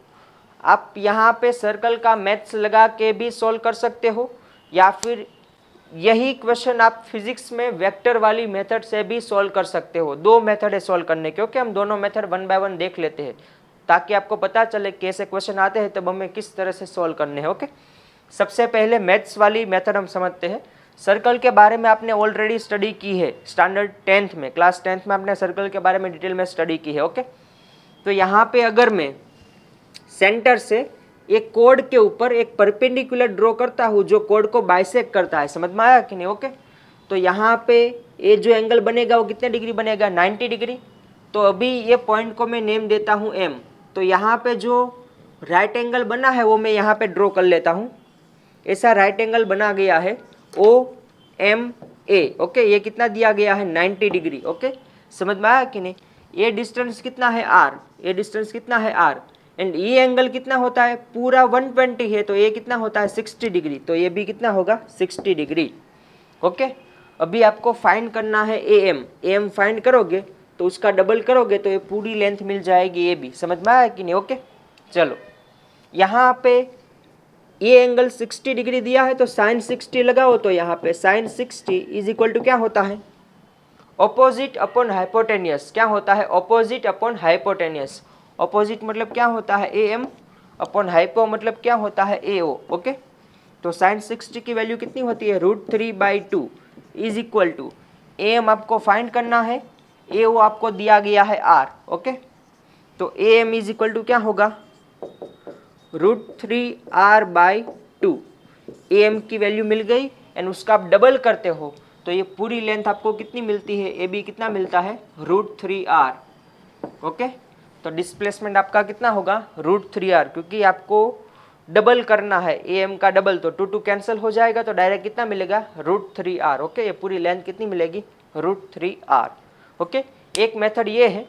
आप यहाँ पे सर्कल का मैथ्स लगा के भी सॉल्व कर सकते हो, या फिर यही क्वेश्चन आप फिजिक्स में वेक्टर वाली मेथड से भी सॉल्व कर सकते हो। दो मेथड है सॉल्व करने के। ओके, हम दोनों मेथड वन बाय वन देख लेते हैं ताकि आपको पता चले कैसे क्वेश्चन आते हैं तब हमें किस तरह से सॉल्व करने हैं। ओके, सबसे पहले मैथ्स वाली मेथड हम समझते हैं। सर्कल के बारे में आपने ऑलरेडी स्टडी की है, स्टैंडर्ड 10th में, क्लास 10th में आपने सर्कल के बारे में डिटेल में स्टडी की है। ओके, तो यहाँ पे अगर मैं सेंटर से एक कोड के ऊपर एक परपेंडिकुलर ड्रॉ करता हूँ जो कोड को बाइसेक्ट करता है, समझ में आया कि नहीं। ओके, तो यहाँ पे ये जो एंगल बनेगा वो कितने डिग्री बनेगा, 90 डिग्री। तो अभी ये पॉइंट को मैं नेम देता हूँ M। तो यहाँ पे जो राइट एंगल बना है वो मैं यहाँ पे ड्रॉ कर लेता हूँ। ऐसा राइट एंगल बना गया है OMA। ओके, ये कितना दिया गया है, 90 डिग्री। ओके, समझ में आया कि नहीं। ये डिस्टेंस कितना है R, ये डिस्टेंस कितना है R, एंड ये एंगल कितना होता है, पूरा 120 है, तो ये कितना होता है, 60 डिग्री। तो ये भी कितना होगा, 60 डिग्री। ओके, अभी आपको फाइंड करना है AM फाइंड करोगे तो उसका डबल करोगे तो ये पूरी लेंथ मिल जाएगी, ये भी समझ में आया कि नहीं। ओके, चलो यहाँ पे ये एंगल 60 डिग्री दिया है तो साइन 60 लगाओ, तो यहाँ पे साइन 60 इज इक्वल टू क्या होता है, ऑपोजिट अपॉन हाइपोटेनियस। क्या होता है, ऑपोजिट अपॉन हाइपोटेनियस। ऑपोजिट मतलब क्या होता है, AM अपॉन हाइपो मतलब क्या होता है, AO। ओके, तो साइन 60 की वैल्यू कितनी होती है, √3/2 इज इक्वल टू AM आपको फाइंड करना है, AO आपको दिया गया है R। ओके, तो AM इज इक्वल टू क्या होगा, √3R/2। AM की वैल्यू मिल गई एंड उसका आप डबल करते हो तो ये पूरी लेंथ आपको कितनी मिलती है, AB कितना मिलता है, √3R। ओके, तो डिस्प्लेसमेंट आपका कितना होगा, √3R, क्योंकि आपको डबल करना है ए एम का डबल, तो 2 कैंसिल हो जाएगा, तो डायरेक्ट कितना मिलेगा √3r। ओके, ये पूरी लेंथ कितनी मिलेगी √3r। ओके, एक मेथड ये है,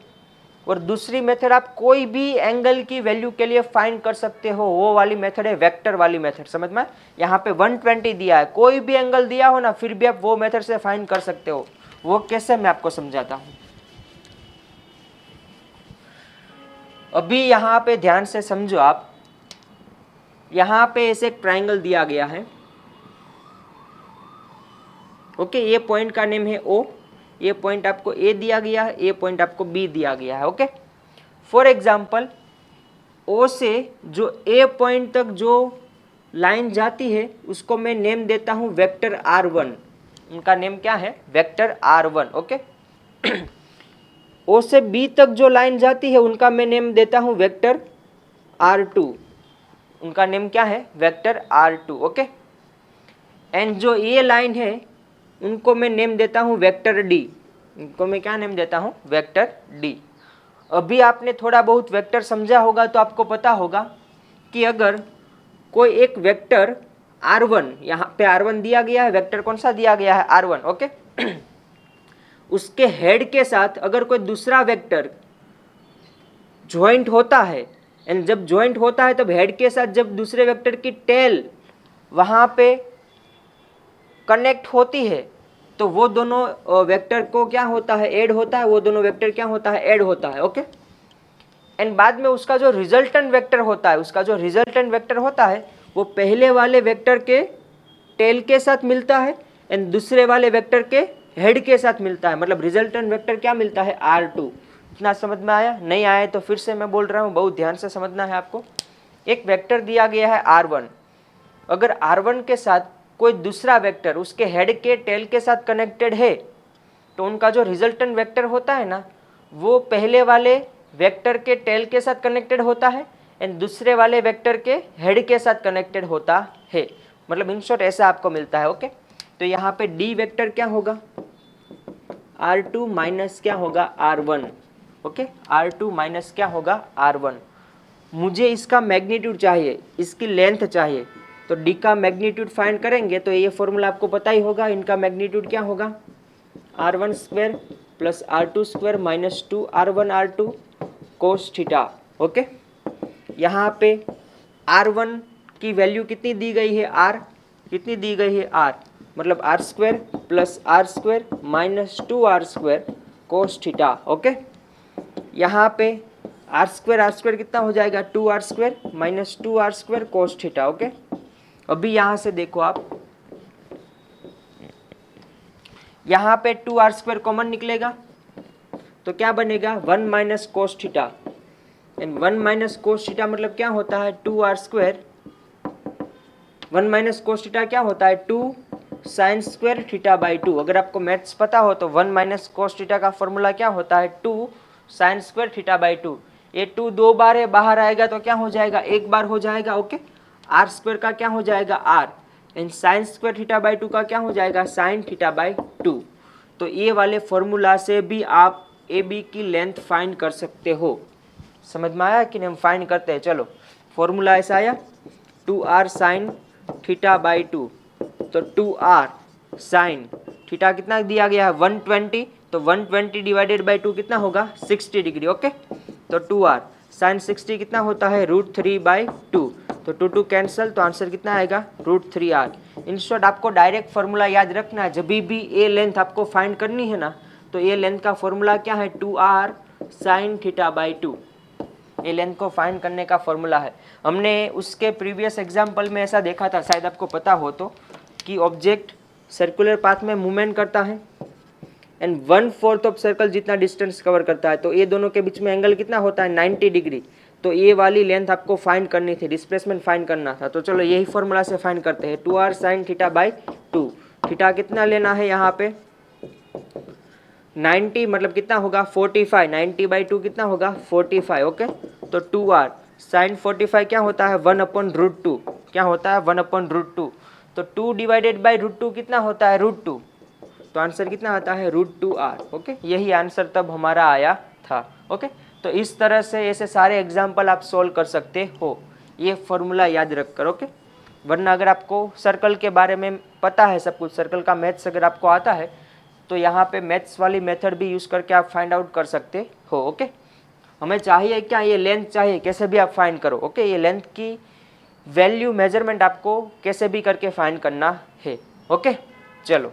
और दूसरी मेथड आप कोई भी एंगल की वैल्यू के लिए फाइंड कर सकते हो, वो वाली मेथड है वेक्टर वाली मेथड। समझ में, यहाँ पे 120 दिया है, कोई भी एंगल दिया हो ना, फिर भी आप वो मेथड से फाइंड कर सकते हो। वो कैसे, मैं आपको समझाता हूँ। अभी यहाँ पे ध्यान से समझो आप, यहाँ पे ऐसे एक ट्राइंगल दिया गया है। ओके, ये पॉइंट का नेम है O, ये पॉइंट आपको A दिया गया है, ये पॉइंट आपको B दिया गया है। ओके, फॉर एग्जाम्पल O से जो A पॉइंट तक जो लाइन जाती है उसको मैं नेम देता हूँ वेक्टर R1। उनका नेम क्या है, वेक्टर R1। ओके, O से B तक जो लाइन जाती है उनका मैं नेम देता हूँ वेक्टर R2। उनका नेम क्या है, वेक्टर R2। ओके, एंड जो ये लाइन है उनको मैं नेम देता हूँ वेक्टर D। इनको मैं क्या नेम देता हूँ, वेक्टर D। अभी आपने थोड़ा बहुत वेक्टर समझा होगा तो आपको पता होगा कि अगर कोई एक वेक्टर R1, यहाँ पे R1 दिया गया है, वेक्टर कौन सा दिया गया है R1। ओके, उसके हेड के साथ अगर कोई दूसरा वेक्टर ज्वाइंट होता है, एंड जब ज्वाइंट होता है तब हेड के साथ जब दूसरे वेक्टर की टेल वहाँ पे कनेक्ट होती है तो वो दोनों वेक्टर को क्या होता है, ऐड होता है, वो दोनों वेक्टर क्या होता है, ऐड होता है। ओके, एंड बाद में उसका जो रिजल्टेंट वेक्टर होता है, उसका जो रिजल्टेंट वेक्टर होता है वो पहले वाले वेक्टर के टेल के साथ मिलता है एंड दूसरे वाले वेक्टर के हेड के साथ मिलता है। मतलब रिजल्टेंट वेक्टर क्या मिलता है, R2। इतना समझ में आया? नहीं आया तो फिर से मैं बोल रहा हूँ, बहुत ध्यान से समझना है आपको। एक वेक्टर दिया गया है R1, अगर R1 के साथ कोई दूसरा वेक्टर उसके हेड के टेल के साथ कनेक्टेड है तो उनका जो रिजल्टेंट वेक्टर होता है ना, वो पहले वाले वेक्टर के टेल के साथ कनेक्टेड होता है एंड दूसरे वाले वेक्टर के हेड के साथ कनेक्टेड होता है। मतलब इन शॉर्ट ऐसा आपको मिलता है। ओके, तो यहाँ पे D वेक्टर क्या होगा, R2 माइनस क्या होगा, R1। ओके, R2 माइनस क्या होगा, R1। मुझे इसका मैग्नीट्यूड चाहिए, इसकी लेंथ चाहिए, तो D का मैग्नीट्यूड फाइंड करेंगे तो ये फॉर्मूला आपको पता ही होगा। इनका मैग्नीट्यूड क्या होगा, R1 square plus R2 square minus 2R1 R2 cos theta. Okay, यहाँ पे R1 की वैल्यू कितनी दी गई है, R कितनी दी गई है, R मतलब R square plus R square minus 2R square cos theta. Okay, यहाँ पे R स्क्वायर कितना हो जाएगा, 2R square minus 2R square cos theta. Okay, अभी यहाँ से देखो आप, यहाँ पे 2R स्क्वायर कॉमन निकलेगा तो क्या बनेगा, 1 minus cos theta. And 1 minus cos theta मतलब क्या होता है, 2R square. 1 minus cos theta क्या होता है, 2 साइन स्क्वायर थीटा बाई 2। अगर आपको मैथ्स पता हो तो 1 माइनस कोस थीटा का फॉर्मूला क्या होता है, 2 साइन स्क्वायर थीटा बाई 2। ये 2 2 बार है, बाहर आएगा तो क्या हो जाएगा, एक बार हो जाएगा। ओके, R स्क्वायर का क्या हो जाएगा, R and sine square theta by 2 का क्या हो जाएगा, साइन थीटा बाई 2। तो ये वाले फॉर्मूला से भी आप AB की लेंथ फाइंड कर सकते हो। समझ में आया कि नहीं, हम फाइंड करते हैं। चलो, फॉर्मूला ऐसा आया, 2R साइन थीटा बाई 2, तो 2R साइन थीटा कितना दिया गया है, 120, तो 120 डिवाइडेड बाई 2 कितना होगा, 60 डिग्री। ओके, तो 2R साइन 60 कितना होता है, √3/2, तो 2 2 कैंसिल, तो आंसर कितना आएगा, √3R। इन शॉर्ट आपको डायरेक्ट फॉर्मूला याद रखना है, जब भी ये लेंथ आपको फाइंड करनी है ना, तो ये लेंथ का फॉर्मूला क्या है, 2R साइन थीटा बाई 2। ये लेंथ को फाइंड करने का फॉर्मूला है। हमने उसके प्रीवियस एग्जाम्पल में ऐसा देखा था, शायद आपको पता हो तो, कि ऑब्जेक्ट सर्कुलर पाथ में मूवमेंट करता है एंड 1/4 ऑफ सर्कल जितना डिस्टेंस कवर करता है, तो ये दोनों के बीच में एंगल कितना होता है, 90 डिग्री। तो ये वाली लेंथ आपको फाइंड करनी थी, डिस्प्लेसमेंट फाइंड करना था। तो चलो यही फॉर्मूला से फाइंड करते हैं, 2R sine theta by 2। Theta कितना लेना है यहाँ पे, 90 मतलब कितना होगा, 45। 90/2 कितना होगा, 45। ओके, तो 2R साइन 45 क्या होता है, 1/√2। क्या होता है, 1/√2। तो 2 डिवाइडेड बाई √2 कितना होता है, √2। तो आंसर कितना आता है, √2R। ओके, यही आंसर तब हमारा आया था। ओके, तो इस तरह से ऐसे सारे एग्जाम्पल आप सोल्व कर सकते हो। ये फॉर्मूला याद रख कर, ओके। वरना अगर आपको सर्कल के बारे में पता है सब कुछ, सर्कल का मैथ्स अगर आपको आता है तो यहाँ पे मैथ्स वाली मेथड भी यूज़ करके आप फाइंड आउट कर सकते हो, ओके। हमें चाहिए क्या, ये लेंथ चाहिए, कैसे भी आप फाइंड करो, ओके। ये लेंथ की वैल्यू मेजरमेंट आपको कैसे भी करके फाइंड करना है, ओके। चलो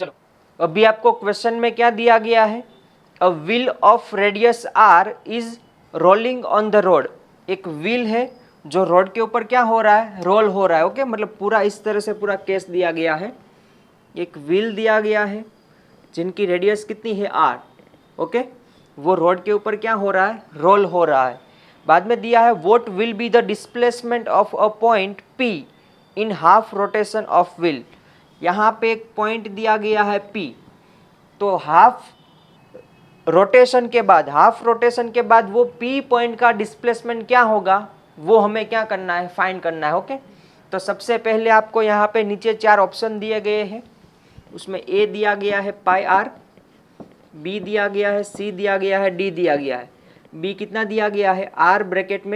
चलो अभी आपको क्वेश्चन में क्या दिया गया है, a wheel of radius R is rolling on the road. एक व्हील है जो रोड के ऊपर क्या हो रहा है, रोल हो रहा है, ओके। मतलब पूरा इस तरह से पूरा केस दिया गया है, एक व्हील दिया गया है जिनकी रेडियस कितनी है आर, ओके। वो रोड के ऊपर क्या हो रहा है, रोल हो रहा है। बाद में दिया है what will be the displacement of a point P in half rotation of wheel. यहाँ पे एक पॉइंट दिया गया है P, तो हाफ रोटेशन के बाद, हाफ रोटेशन के बाद वो P पॉइंट का डिस्प्लेसमेंट क्या होगा वो हमें क्या करना है, फाइंड करना है, ओके। तो सबसे पहले आपको यहाँ पे नीचे 4 ऑप्शन दिए गए हैं, उसमें A दिया गया है पाई आर, B दिया गया है, C दिया गया है, D दिया गया है। B कितना दिया गया है, R ब्रैकेट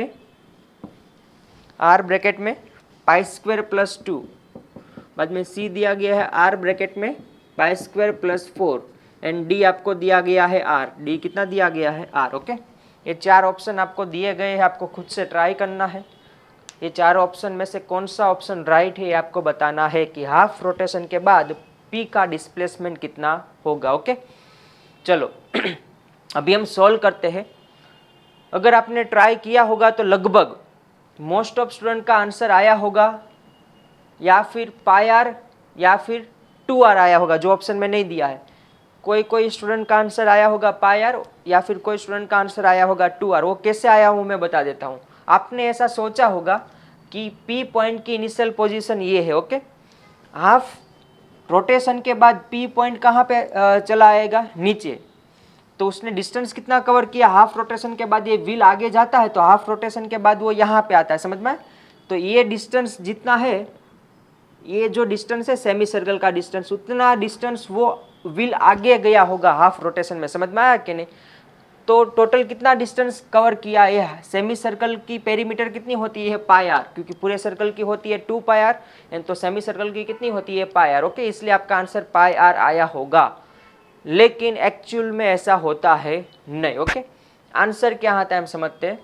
में पाई स्क्वायर प्लस 2, बाद में C दिया गया है R ब्रैकेट में पाई स्क्वायर प्लस 4 एंड D आपको दिया गया है R। D कितना दिया गया है, R, ओके। ये 4 ऑप्शन आपको दिए गए हैं, आपको खुद से ट्राई करना है। ये 4 ऑप्शन में से कौन सा ऑप्शन राइट है ये आपको बताना है कि हाफ रोटेशन के बाद P का डिस्प्लेसमेंट कितना होगा, ओके। चलो अभी हम सॉल्व करते हैं। अगर आपने ट्राई किया होगा तो लगभग मोस्ट ऑफ स्टूडेंट का आंसर आया होगा या फिर पाई आर या फिर 2R आया होगा, जो ऑप्शन में नहीं दिया है। कोई स्टूडेंट का आंसर आया होगा पाई आर या फिर कोई स्टूडेंट का आंसर आया होगा 2R। वो कैसे आया हूँ मैं बता देता हूँ। आपने ऐसा सोचा होगा कि P पॉइंट की इनिशियल पोजीशन ये है, ओके। हाफ रोटेशन के बाद P पॉइंट कहाँ पे चला आएगा, नीचे। तो उसने डिस्टेंस कितना कवर किया, हाफ रोटेशन के बाद ये व्हील आगे जाता है तो हाफ रोटेशन के बाद वो यहाँ पे आता है, समझ में। तो ये डिस्टेंस जितना है, ये जो डिस्टेंस है सेमी सर्कल का डिस्टेंस, उतना डिस्टेंस वो व्हील आगे गया होगा हाफ रोटेशन में, समझ में आया कि नहीं। तो टोटल कितना डिस्टेंस कवर किया, ये सेमी सर्कल की पेरीमीटर कितनी होती है पाई आर, क्योंकि पूरे सर्कल की होती है 2 पाई आर एंड तो सेमी सर्कल की कितनी होती है पाई आर, ओके। इसलिए आपका आंसर पाई आर आया होगा, लेकिन एक्चुअल में ऐसा होता है नहीं, ओके। आंसर क्या आता है हम समझते हैं।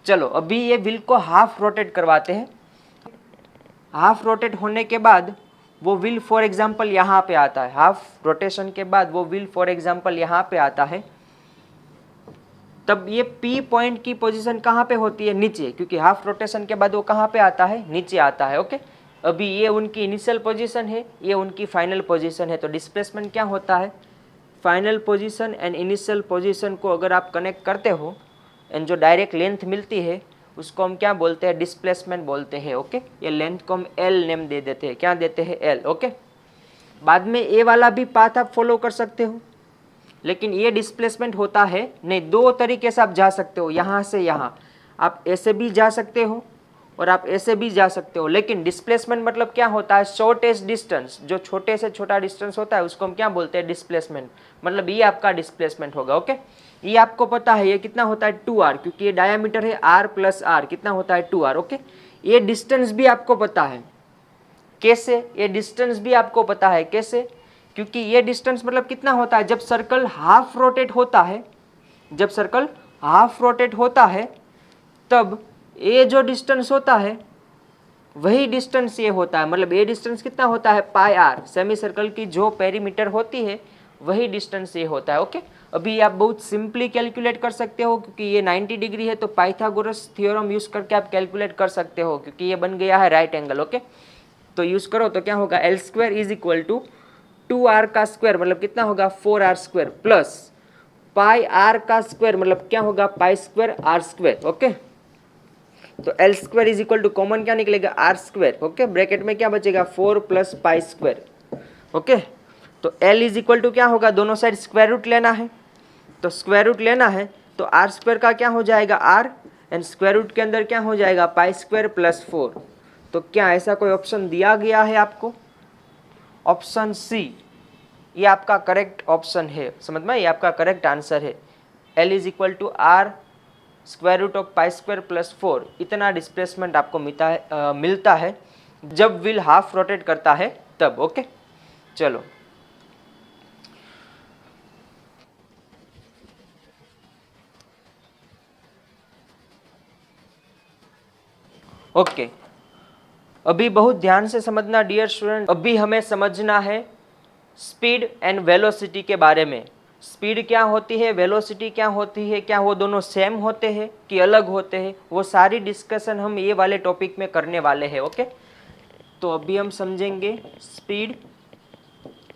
चलो अभी ये व्हील को हाफ रोटेट करवाते हैं। हाफ रोटेट होने के बाद वो व्हील फॉर एग्जांपल यहाँ पे आता है, हाफ रोटेशन के बाद वो व्हील फॉर एग्जांपल यहाँ पे आता है, तब ये P पॉइंट की पोजीशन कहाँ पे होती है, नीचे, क्योंकि हाफ रोटेशन के बाद वो कहाँ पे आता है, नीचे आता है, ओके। अभी ये उनकी इनिशियल पोजीशन है, ये उनकी फाइनल पोजीशन है, तो डिस्प्लेसमेंट क्या होता है, final position and initial position को अगर आप कनेक्ट करते हो एंड जो डायरेक्ट लेंथ मिलती है उसको हम क्या बोलते हैं, डिस्प्लेसमेंट बोलते हैं, ओके। ये लेंथ को हम L नेम दे देते हैं, क्या देते हैं, L, ओके। बाद में ए वाला भी पाथ आप फॉलो कर सकते हो, लेकिन ये डिस्प्लेसमेंट होता है नहीं। 2 तरीके से आप जा सकते हो, यहाँ से यहाँ, आप ऐसे भी जा सकते हो और आप ऐसे भी जा सकते हो, लेकिन डिस्प्लेसमेंट मतलब क्या होता है, शॉर्टेस्ट डिस्टेंस, जो छोटे से छोटा डिस्टेंस होता है उसको हम क्या बोलते हैं, डिस्प्लेसमेंट। मतलब ये आपका डिस्प्लेसमेंट होगा, ओके। ये आपको पता है ये कितना होता है 2R, क्योंकि ये डायमीटर है R प्लस R, कितना होता है 2R, ओके। ये डिस्टेंस भी आपको पता है, कैसे, ये डिस्टेंस भी आपको पता है कैसे, क्योंकि ये डिस्टेंस मतलब कितना होता है, जब सर्कल हाफ रोटेट होता है, जब सर्कल हाफ रोटेट होता है तब ये जो डिस्टेंस होता है वही डिस्टेंस ये होता है। मतलब ये डिस्टेंस कितना होता है, पाई आर, सेमी सर्कल की जो पेरीमीटर होती है वही डिस्टेंस ये होता है, ओके। अभी आप बहुत सिंपली कैलकुलेट कर सकते हो, क्योंकि ये 90 डिग्री है तो पाइथागोरस थ्योरम यूज करके आप कैलकुलेट कर सकते हो, क्योंकि ये बन गया है राइट एंगल, ओके। तो यूज करो तो क्या होगा, L square is equal to 2R का स्क्वायर मतलब कितना होगा, 4R square plus pi R का स्क्वायर मतलब क्या होगा, pi square R square, okay. तो L square is equal to common क्या निकलेगा, R स्क्वायर, ओके। ब्रैकेट में क्या बचेगा, 4 प्लस पाई स्क्वायर, ओके। तो L इज इक्वल टू क्या होगा, दोनों साइड स्क्वायर रूट लेना है, तो स्क्वायर रूट लेना है तो R स्क्वायर का क्या हो जाएगा R एंड स्क्वायर रूट के अंदर क्या हो जाएगा, पाई स्क्वायर प्लस 4। तो क्या ऐसा कोई ऑप्शन दिया गया है आपको? ऑप्शन सी ये आपका करेक्ट ऑप्शन है, समझ में, ये आपका करेक्ट आंसर है। L is equal to R square root of pi square plus 4, इतना डिस्प्लेसमेंट आपको मिलता है जब व्हील हाफ रोटेट करता है तब। ओके, चलो ओके, अभी बहुत ध्यान से समझना डियर स्टूडेंट। अभी हमें समझना है स्पीड एंड वेलोसिटी के बारे में। स्पीड क्या होती है, वेलोसिटी क्या होती है, क्या वो दोनों सेम होते हैं कि अलग होते हैं, वो सारी डिस्कशन हम ये वाले टॉपिक में करने वाले हैं। ओके, तो अभी हम समझेंगे स्पीड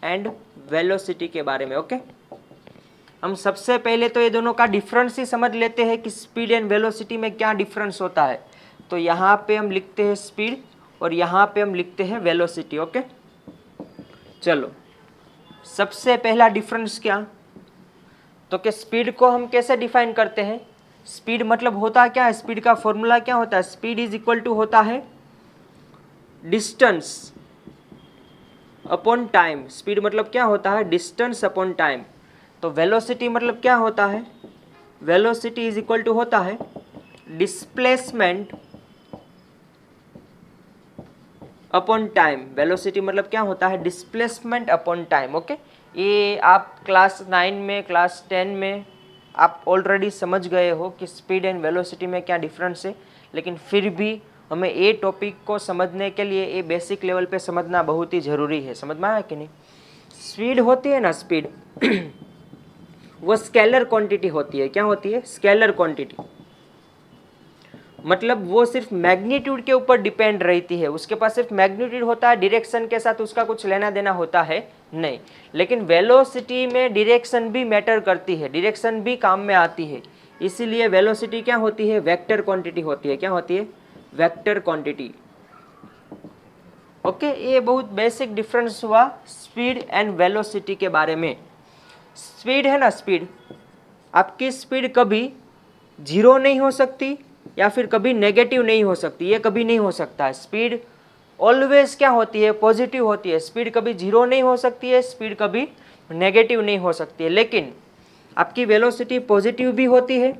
एंड वेलोसिटी के बारे में। ओके, हम सबसे पहले तो ये दोनों का डिफरेंस ही समझ लेते हैं कि स्पीड एंड वेलोसिटी में क्या डिफरेंस होता है। तो यहाँ पे हम लिखते हैं स्पीड और यहाँ पे हम लिखते हैं वेलोसिटी। ओके, चलो सबसे पहला डिफरेंस क्या, तो कि स्पीड को हम कैसे डिफाइन करते हैं। स्पीड मतलब होता क्या है, स्पीड का फॉर्मूला क्या होता है, स्पीड इज इक्वल टू होता है डिस्टेंस अपॉन टाइम। स्पीड मतलब क्या होता है, डिस्टेंस अपॉन टाइम। तो वेलोसिटी मतलब क्या होता है, वेलोसिटी इज इक्वल टू होता है डिस्प्लेसमेंट अपॉन टाइम। वेलोसिटी मतलब क्या होता है, डिस्प्लेसमेंट अपॉन टाइम। ओके, ये आप क्लास 9 में, क्लास 10 में आप ऑलरेडी समझ गए हो कि स्पीड एंड वेलोसिटी में क्या डिफरेंस है, लेकिन फिर भी हमें ये टॉपिक को समझने के लिए ये बेसिक लेवल पे समझना बहुत ही ज़रूरी है। समझ में आया कि नहीं। स्पीड होती है ना, स्पीड वो स्केलर क्वांटिटी होती है। क्या होती है, स्केलर क्वांटिटी, मतलब वो सिर्फ मैग्नीट्यूड के ऊपर डिपेंड रहती है। उसके पास सिर्फ मैग्नीट्यूड होता है, डायरेक्शन के साथ उसका कुछ लेना देना होता है नहीं। लेकिन वेलोसिटी में डायरेक्शन भी मैटर करती है, डायरेक्शन भी काम में आती है। इसीलिए वेलोसिटी क्या होती है, वेक्टर क्वांटिटी होती है। क्या होती है, वेक्टर क्वांटिटी। ओके, ये बहुत बेसिक डिफरेंस हुआ स्पीड एंड वेलोसिटी के बारे में। स्पीड है ना, स्पीड, आपकी स्पीड कभी जीरो नहीं हो सकती या फिर कभी नेगेटिव नहीं हो सकती, ये कभी नहीं हो सकता है। स्पीड ऑलवेज क्या होती है, पॉजिटिव होती है। स्पीड कभी जीरो नहीं हो सकती है, स्पीड कभी नेगेटिव नहीं हो सकती है। लेकिन आपकी वेलोसिटी पॉजिटिव भी होती है,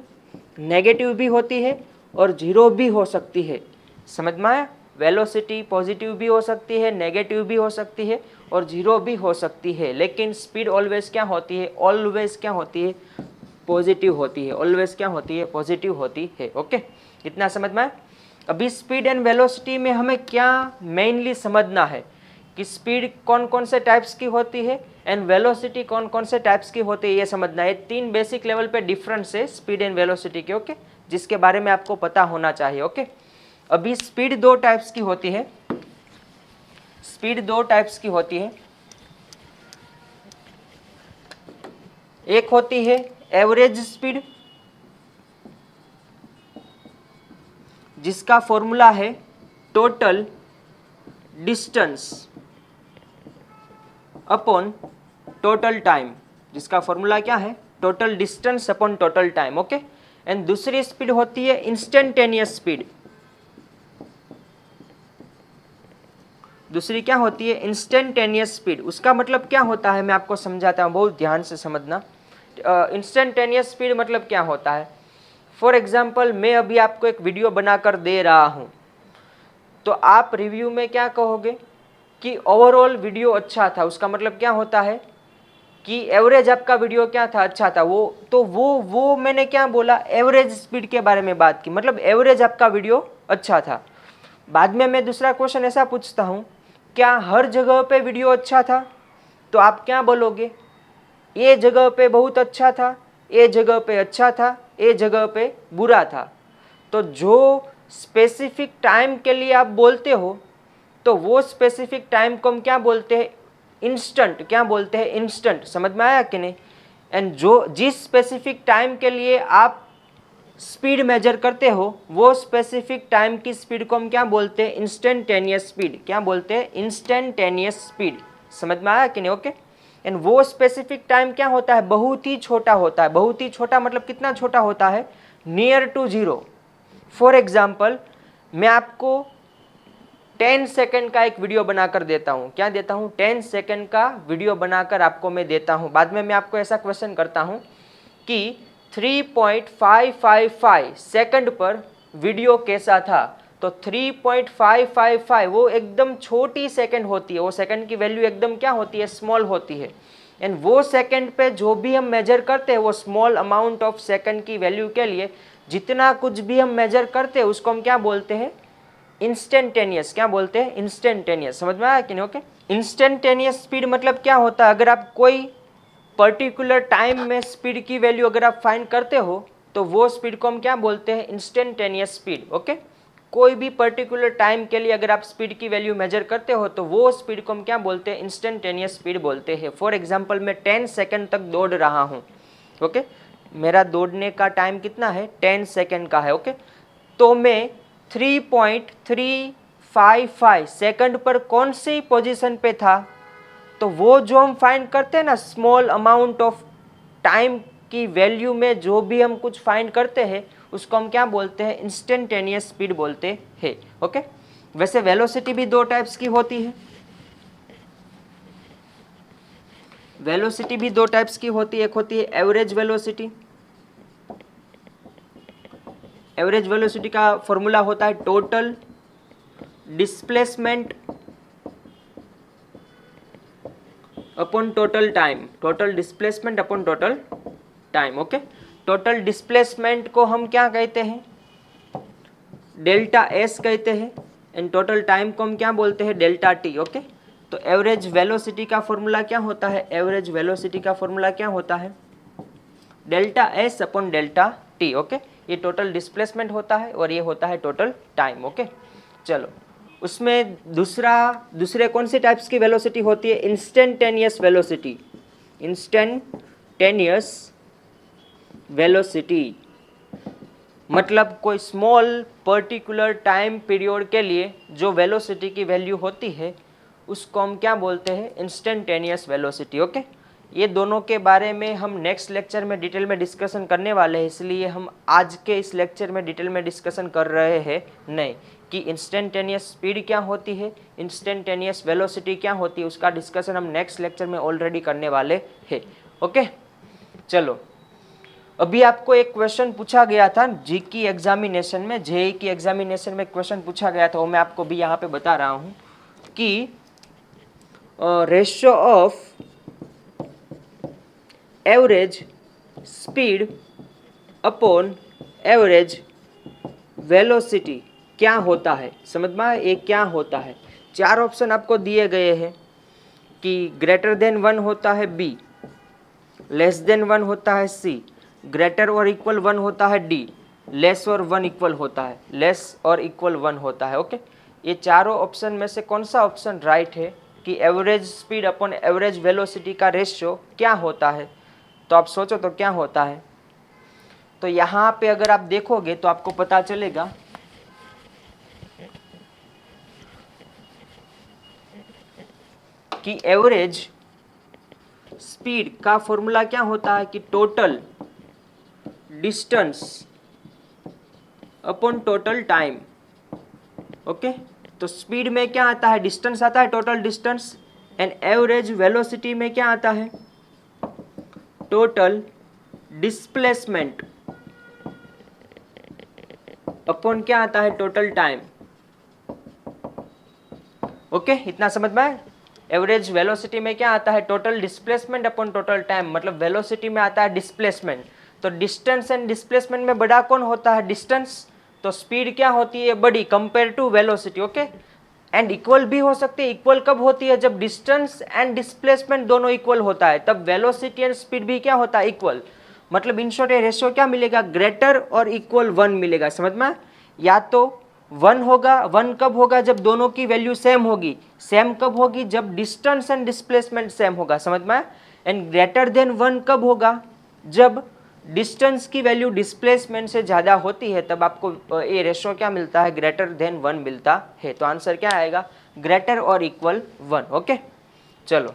नेगेटिव भी होती है और जीरो भी हो सकती है। समझ में आया, वेलोसिटी पॉजिटिव भी हो सकती है, नेगेटिव भी हो सकती है और जीरो भी हो सकती है। लेकिन स्पीड ऑलवेज क्या होती है, ऑलवेज क्या होती है, पॉजिटिव होती है। ऑलवेज क्या होती है, पॉजिटिव होती है। ओके, इतना समझ में आया। अभी स्पीड एंड वेलोसिटी में हमें क्या मेनली समझना है कि स्पीड कौन कौन से टाइप्स की होती है एंड वेलोसिटी कौन कौन से टाइप्स की होती है, ये समझना है। 3 बेसिक लेवल पे डिफरेंस है स्पीड एंड वेलोसिटी के। ओके, जिसके बारे में आपको पता होना चाहिए। ओके, अभी स्पीड 2 टाइप्स की होती है। स्पीड 2 टाइप्स की होती है। एक होती है एवरेज स्पीड, जिसका फॉर्मूला है total distance upon total time. जिसका फॉर्मूला क्या है, total distance upon total time. Okay, and दूसरी स्पीड होती है इंस्टेंटेनियस स्पीड। दूसरी क्या होती है, इंस्टेंटेनियस स्पीड। उसका मतलब क्या होता है, मैं आपको समझाता हूँ, बहुत ध्यान से समझना। इंस्टेंटेनियस स्पीड मतलब क्या होता है। फॉर एग्जाम्पल, मैं अभी आपको एक वीडियो बनाकर दे रहा हूँ, तो आप रिव्यू में क्या कहोगे कि ओवरऑल वीडियो अच्छा था। उसका मतलब क्या होता है कि एवरेज आपका वीडियो क्या था, अच्छा था। वो मैंने क्या बोला, एवरेज स्पीड के बारे में बात की, मतलब एवरेज आपका वीडियो अच्छा था। बाद में मैं दूसरा क्वेश्चन ऐसा पूछता हूँ, क्या हर जगह पे वीडियो अच्छा था, तो आप क्या बोलोगे, ये जगह पे बहुत अच्छा था, ये जगह पे अच्छा था, ये जगह पे बुरा था। तो जो स्पेसिफिक टाइम के लिए आप बोलते हो, तो वो स्पेसिफिक टाइम को हम क्या बोलते हैं, इंस्टेंट। क्या बोलते हैं, इंस्टेंट। समझ में आया कि नहीं। एंड जो जिस स्पेसिफिक टाइम के लिए आप स्पीड मेजर करते हो, वो स्पेसिफिक टाइम की स्पीड को हम क्या बोलते हैं, इंस्टेंटेनियस स्पीड। क्या बोलते हैं, इंस्टेंटेनियस स्पीड। समझ में आया कि नहीं। ओके, एंड वो स्पेसिफिक टाइम क्या होता है, बहुत ही छोटा होता है। बहुत ही छोटा मतलब कितना छोटा होता है, near to zero. For example, मैं आपको 10 सेकंड का एक वीडियो बनाकर देता हूँ। क्या देता हूँ? 10 सेकंड का वीडियो बनाकर आपको मैं देता हूँ। बाद में मैं आपको ऐसा क्वेश्चन करता हूँ कि 3.555 सेकंड पर वीडियो कैसा था। तो 3.555 वो एकदम छोटी सेकंड होती है, वो सेकंड की वैल्यू एकदम क्या होती है? स्मॉल होती है। एंड वो सेकंड पे जो भी हम मेजर करते हैं वो स्मॉल अमाउंट ऑफ सेकंड की वैल्यू के लिए जितना कुछ भी हम मेजर करते हैं उसको हम क्या बोलते हैं? इंस्टेंटेनियस। क्या बोलते हैं? इंस्टेंटेनियस। समझ में आया कि नहीं? ओके। इंस्टेंटेनियस स्पीड मतलब क्या होता है? अगर आप कोई पर्टिकुलर टाइम में स्पीड की वैल्यू अगर आप फाइंड करते हो तो वो स्पीड को हम क्या बोलते हैं? Instantaneous speed. ओके। कोई भी पर्टिकुलर टाइम के लिए अगर आप स्पीड की वैल्यू मेजर करते हो तो वो स्पीड को हम क्या बोलते हैं? इंस्टेंटेनियस स्पीड बोलते हैं। फॉर एग्जाम्पल मैं 10 सेकंड तक दौड़ रहा हूँ। ओके। मेरा दौड़ने का टाइम कितना है? 10 सेकंड का है। ओके। तो मैं 3.355 सेकंड पर कौन सी पोजीशन पे था? तो वो जो हम फाइंड करते हैं ना, स्मॉल अमाउंट ऑफ टाइम की वैल्यू में जो भी हम कुछ फाइंड करते हैं उसको हम क्या बोलते हैं? इंस्टेंटेनियस स्पीड बोलते हैं। ओके। वैसे वेलोसिटी भी दो टाइप्स की होती है। वेलोसिटी भी दो टाइप्स की होती है। एक होती है एवरेज वेलोसिटी। एवरेज वेलोसिटी का फॉर्मूला होता है total displacement upon total time. Total displacement upon total time. Okay. Total displacement को हम क्या कहते हैं? डेल्टा एस कहते हैं। एंड टोटल टाइम को हम क्या बोलते हैं? Delta T. ओके। तो एवरेज वेलोसिटी का फॉर्मूला क्या होता है? एवरेज वेलोसिटी का फॉर्मूला क्या होता है? Delta S upon delta T. Okay. ये टोटल डिस्प्लेसमेंट होता है और ये होता है टोटल टाइम। ओके। चलो, उसमें दूसरे कौन से टाइप्स की वेलोसिटी होती है? Instantaneous velocity. इंस्टेंटेनियस वेलोसिटी मतलब कोई स्मॉल पर्टिकुलर टाइम पीरियड के लिए जो वेलोसिटी की वैल्यू होती है उसको हम क्या बोलते हैं? Instantaneous velocity. ओके। ये दोनों के बारे में हम नेक्स्ट लेक्चर में डिटेल में डिस्कशन करने वाले हैं, इसलिए हम आज के इस लेक्चर में डिटेल में डिस्कशन कर रहे हैं नहीं कि इंस्टेंटेनियस स्पीड क्या होती है, इंस्टेंटेनियस वेलोसिटी क्या होती है, उसका डिस्कशन हम नेक्स्ट लेक्चर में ऑलरेडी करने वाले हैं। ओके। चलो, अभी आपको एक क्वेश्चन पूछा गया था जी की एग्जामिनेशन में, जेई की एग्जामिनेशन में क्वेश्चन पूछा गया था, वो मैं आपको भी यहाँ पे बता रहा हूँ कि ratio of average speed upon average velocity क्या होता है। समझ में आया? ये क्या होता है? चार ऑप्शन आपको दिए गए हैं कि ग्रेटर देन 1 होता है बी, लेस देन 1 होता है सी, ग्रेटर और इक्वल 1 होता है डी, लेस और 1 इक्वल होता है, लेस और इक्वल 1 होता है। ओके। ये चारों ऑप्शन में से कौन सा ऑप्शन राइट है कि average speed upon average velocity का रेशियो क्या होता है? तो आप सोचो तो क्या होता है? तो यहाँ पे अगर आप देखोगे तो आपको पता चलेगा कि एवरेज स्पीड का फॉर्मूला क्या होता है कि total distance upon total time. Okay. तो स्पीड में क्या आता है? डिस्टेंस आता है, total distance. And average velocity में क्या आता है? टोटल डिस्प्लेसमेंट अपॉन क्या आता है? Total time. ओके। इतना समझ में आया? एवरेज वेलोसिटी में क्या आता है? Total displacement upon total time. मतलब वेलोसिटी में आता है डिस्प्लेसमेंट, तो डिस्टेंस एंड डिस्प्लेसमेंट में बड़ा कौन होता है? डिस्टेंस। तो स्पीड क्या होती है? बड़ी compare to velocity. Okay. And equal भी हो सकती है। इक्वल कब होती है? जब डिस्टेंस एंड डिस्प्लेसमेंट दोनों इक्वल होता है, तब वेलोसिटी एंड स्पीड भी क्या होता है? इक्वल। मतलब इन शॉर्ट ये रेशियो क्या मिलेगा? ग्रेटर और इक्वल 1 मिलेगा। समझ में? या तो 1 होगा, 1 कब होगा? जब दोनों की वैल्यू सेम होगी। सेम कब होगी? जब डिस्टेंस एंड डिस्प्लेसमेंट सेम होगा। समझ में? एंड ग्रेटर देन 1 कब होगा? जब डिस्टेंस की वैल्यू डिस्प्लेसमेंट से ज़्यादा होती है, तब आपको ये रेशो क्या मिलता है? ग्रेटर देन 1 मिलता है। तो आंसर क्या आएगा? ग्रेटर और इक्वल 1। ओके। चलो,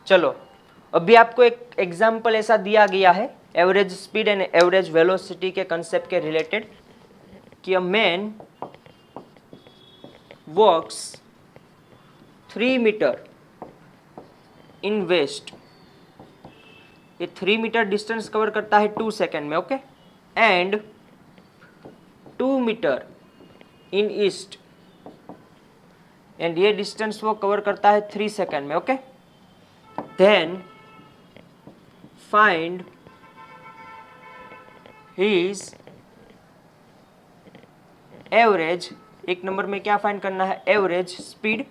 चलो अभी आपको एक एग्जाम्पल ऐसा दिया गया है average speed and average velocity के कंसेप्ट के रिलेटेड कि a man walks 3 metre in west, ये 3 मीटर डिस्टेंस कवर करता है 2 सेकेंड में, okay, and 2 metre in east, and ये डिस्टेंस वो कवर करता है 3 सेकेंड में, okay. Then find his average, एक नंबर में क्या फाइंड करना है, एवरेज स्पीड,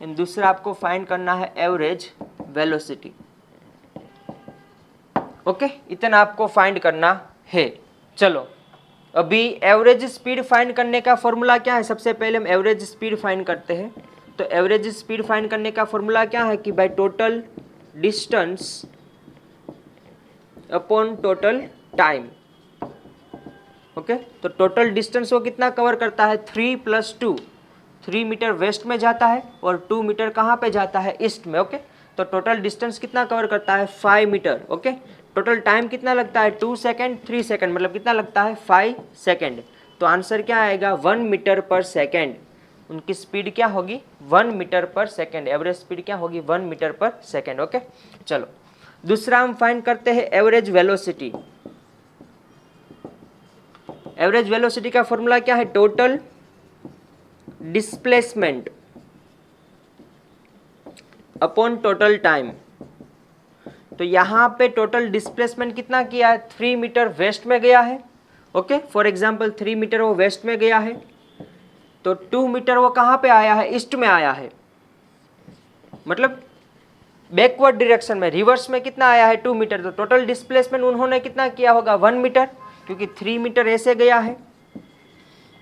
एंड दूसरा आपको फाइंड करना है एवरेज वेलोसिटी, ओके। इतना आपको फाइंड करना है। चलो अभी एवरेज स्पीड फाइंड करने का फॉर्मूला क्या है, सबसे पहले हम एवरेज स्पीड फाइंड करते हैं। तो एवरेज स्पीड फाइंड करने का फॉर्मूला क्या है कि by total distance upon total time, okay. तो टोटल डिस्टेंस वो कितना कवर करता है, 3 + 2, 3 मीटर वेस्ट में जाता है और 2 मीटर कहाँ पे जाता है, ईस्ट में, ओके। तो टोटल डिस्टेंस कितना कवर करता है, 5 मीटर, ओके। टोटल टाइम कितना लगता है, 2 सेकेंड, 3 सेकेंड, मतलब कितना लगता है, 5 सेकेंड। तो आंसर क्या आएगा, 1 मीटर पर सेकेंड। उनकी स्पीड क्या होगी, 1 मीटर पर सेकेंड, एवरेज स्पीड क्या होगी, 1 मीटर पर सेकेंड, ओके। चलो दूसरा हम फाइंड करते हैं एवरेज वेलोसिटी। एवरेज वेलोसिटी का फॉर्मूला क्या है, total displacement upon total time. तो यहाँ पे टोटल डिस्प्लेसमेंट कितना किया है, 3 मीटर वेस्ट में गया है, ओके। फॉर एग्जांपल 3 मीटर वो वेस्ट में गया है, तो 2 मीटर वो कहाँ पे आया है, ईस्ट में आया है, मतलब बैकवर्ड डायरेक्शन में, रिवर्स में कितना आया है, 2 मीटर। तो टोटल डिस्प्लेसमेंट उन्होंने कितना किया होगा, 1 मीटर, क्योंकि 3 मीटर ऐसे गया है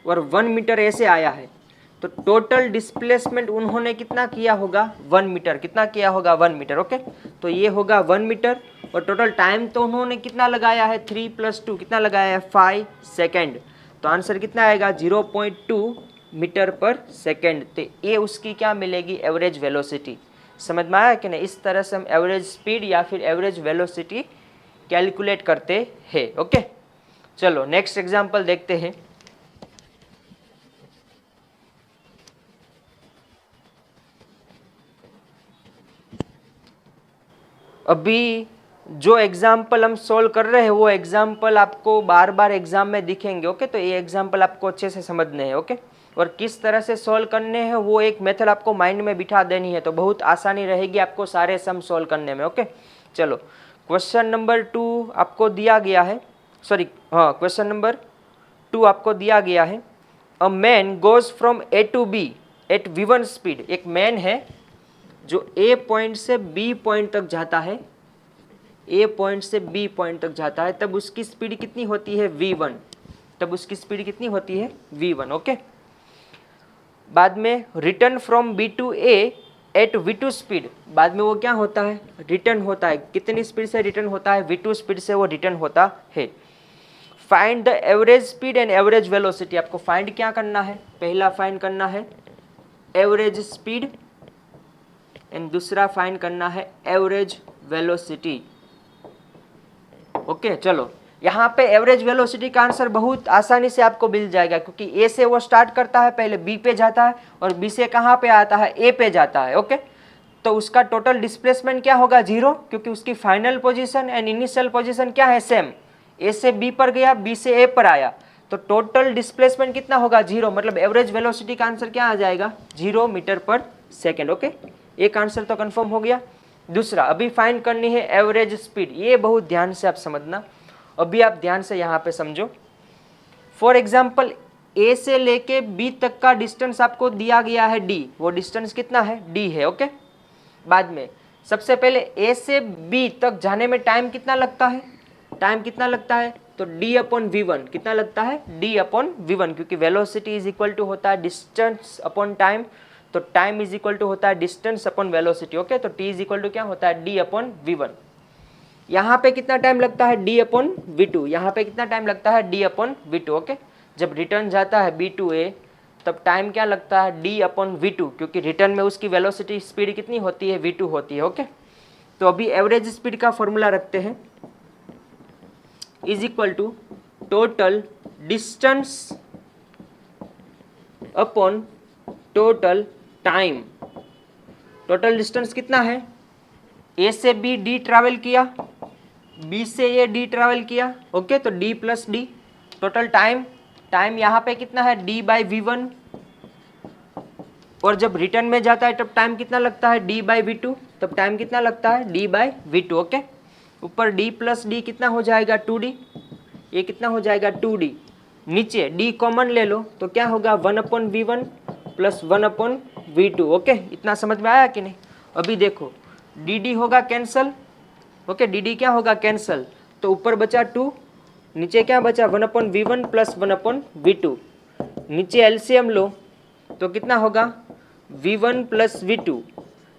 और 1 मीटर ऐसे आया है। तो टोटल डिस्प्लेसमेंट उन्होंने कितना किया होगा, 1 मीटर, कितना किया होगा, 1 मीटर, ओके। तो ये होगा 1 मीटर, और टोटल टाइम तो उन्होंने कितना लगाया है, 3 + 2 कितना लगाया है, 5 सेकेंड। तो आंसर कितना आएगा, 0.2 मीटर पर सेकेंड। तो ये उसकी क्या मिलेगी, एवरेज वेलोसिटी। समझ में आया कि नहीं, इस तरह से हम एवरेज स्पीड या फिर एवरेज वेलोसिटी कैलकुलेट करते हैं, ओके। चलो नेक्स्ट एग्जांपल देखते हैं। अभी जो एग्जाम्पल हम सोल्व कर रहे हैं वो एग्जाम्पल आपको बार बार एग्जाम में दिखेंगे, ओके। तो ये एग्जाम्पल आपको अच्छे से समझने हैं, ओके। और किस तरह से सोल्व करने हैं वो एक मेथड आपको माइंड में बिठा देनी है, तो बहुत आसानी रहेगी आपको सारे सम सोल्व करने में, ओके। चलो क्वेश्चन नंबर 2 आपको दिया गया है, सॉरी हाँ, क्वेश्चन नंबर 2 आपको दिया गया है। A man goes from A to B at V1 speed. एक मैन है जो A पॉइंट से B पॉइंट तक जाता है, A पॉइंट से B पॉइंट तक जाता है, तब उसकी स्पीड कितनी होती है, V1। तब उसकी स्पीड कितनी होती है, V1, ओके। बाद में return from B to A at V2 speed, बाद में वो क्या होता है, रिटर्न होता है। कितनी स्पीड से रिटर्न होता है, V2 स्पीड से वो रिटर्न होता है। Find the average speed and average velocity. आपको फाइंड क्या करना है, पहला फाइंड करना है एवरेज स्पीड एंड दूसरा फाइंड करना है एवरेज वेलोसिटी, ओके। चलो यहाँ पे एवरेज वेलोसिटी का आंसर बहुत आसानी से आपको मिल जाएगा, क्योंकि ए से वो स्टार्ट करता है, पहले बी पे जाता है और बी से कहाँ पे आता है, ए पे जाता है, ओके। तो उसका टोटल डिस्प्लेसमेंट क्या होगा, 0, क्योंकि उसकी final position and initial position क्या है, सेम। ए से बी पर गया, बी से ए पर आया, तो टोटल डिस्प्लेसमेंट कितना होगा, 0, मतलब एवरेज वेलोसिटी का आंसर क्या आ जाएगा, 0 मीटर पर सेकेंड, ओके। एक आंसर तो कंफर्म हो गया। दूसरा अभी फाइंड करनी है एवरेज स्पीड। ये बहुत ध्यान से आप समझना, अभी आप ध्यान से यहाँ पे समझो। फॉर एग्जाम्पल ए से लेके बी तक का डिस्टेंस आपको दिया गया है d, वो डिस्टेंस कितना है, d है, ओके। बाद में सबसे पहले ए से बी तक जाने में टाइम कितना लगता है, टाइम कितना लगता है, तो d/v1 कितना लगता है, d/v1, क्योंकि वेलोसिटी इज इक्वल टू होता है डिस्टेंस अपॉन टाइम, तो टाइम इज इक्वल टू होता है डिस्टेंस अपॉन वेलोसिटी, ओके। तो t इज इक्वल टू क्या होता है, d/v1। यहाँ पे कितना टाइम लगता है, d/v2, यहाँ पे कितना टाइम लगता है, d/v2, ओके। जब रिटर्न जाता है b to a तब टाइम क्या लगता है, d/v2, क्योंकि रिटर्न में उसकी वेलोसिटी स्पीड कितनी होती है, v2 होती है, ओके। तो अभी एवरेज स्पीड का फॉर्मूला रखते हैं, is equal to total distance upon total time. Total distance कितना है, ए से बी डी ट्रैवल किया, बी से ए डी ट्रैवल किया, ओके, तो D plus D. Total time, time यहाँ पे कितना है, डी बाई वी वन, और जब रिटर्न में जाता है तब टाइम कितना लगता है, डी बाई वी टू, तब टाइम कितना लगता है, D by V two, okay. ऊपर डी प्लस डी कितना हो जाएगा, टू डी, ये कितना हो जाएगा, टू डी। नीचे डी कॉमन ले लो तो क्या होगा, one upon V one plus one upon V two, okay. इतना समझ में आया कि नहीं। अभी देखो डी डी होगा कैंसल, ओके, डी डी क्या होगा, कैंसल, तो ऊपर बचा टू, नीचे क्या बचा, one upon V one plus one upon V two. नीचे एलसीएम लो तो कितना होगा, V one plus V two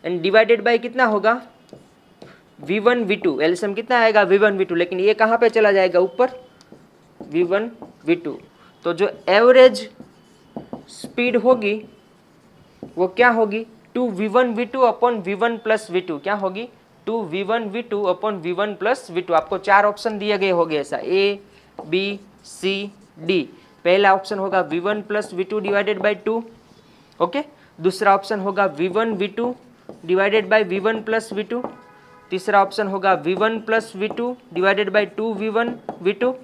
and divided by कितना होगा, V one V two. LCM कितना आएगा, वी वन वी टू, लेकिन ये कहाँ पे चला जाएगा, ऊपर वी वन वी टू। तो जो एवरेज स्पीड होगी वो क्या होगी, two V one V two upon V one plus V two, क्या होगी, two V one V two upon V one plus V two. आपको चार ऑप्शन दिए गए होंगे ऐसा, ए बी सी डी। पहला ऑप्शन होगा V one plus V two divided by two, okay. दूसरा ऑप्शन होगा V one V two divided by V one plus V two. तीसरा ऑप्शन होगा V one plus V two divided by two V one V two,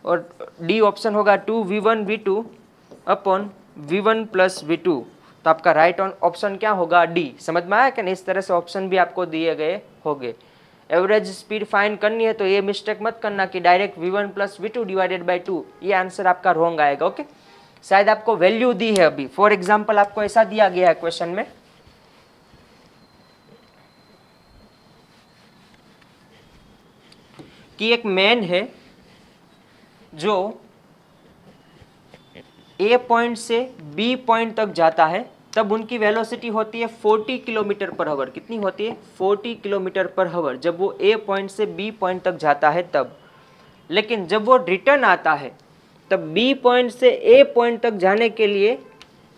और D option होगा two V one V two upon V one plus V two. तो आपका right option क्या होगा, D. समझ में आया कि नहीं। इस तरह से ऑप्शन भी आपको दिए गए होंगे। एवरेज स्पीड फाइंड करनी है तो ये मिस्टेक मत करना कि direct V one plus V two divided by two, ये आंसर आपका रॉन्ग आएगा, ओके। शायद आपको वैल्यू दी है अभी, फॉर एग्जाम्पल आपको ऐसा दिया गया है क्वेश्चन में, कि एक मैन है जो ए पॉइंट से बी पॉइंट तक जाता है, तब उनकी वेलोसिटी होती है 40 किलोमीटर पर आवर। कितनी होती है, 40 किलोमीटर पर आवर, जब वो ए पॉइंट से बी पॉइंट तक जाता है तब। लेकिन जब वो रिटर्न आता है तब बी पॉइंट से ए पॉइंट तक जाने के लिए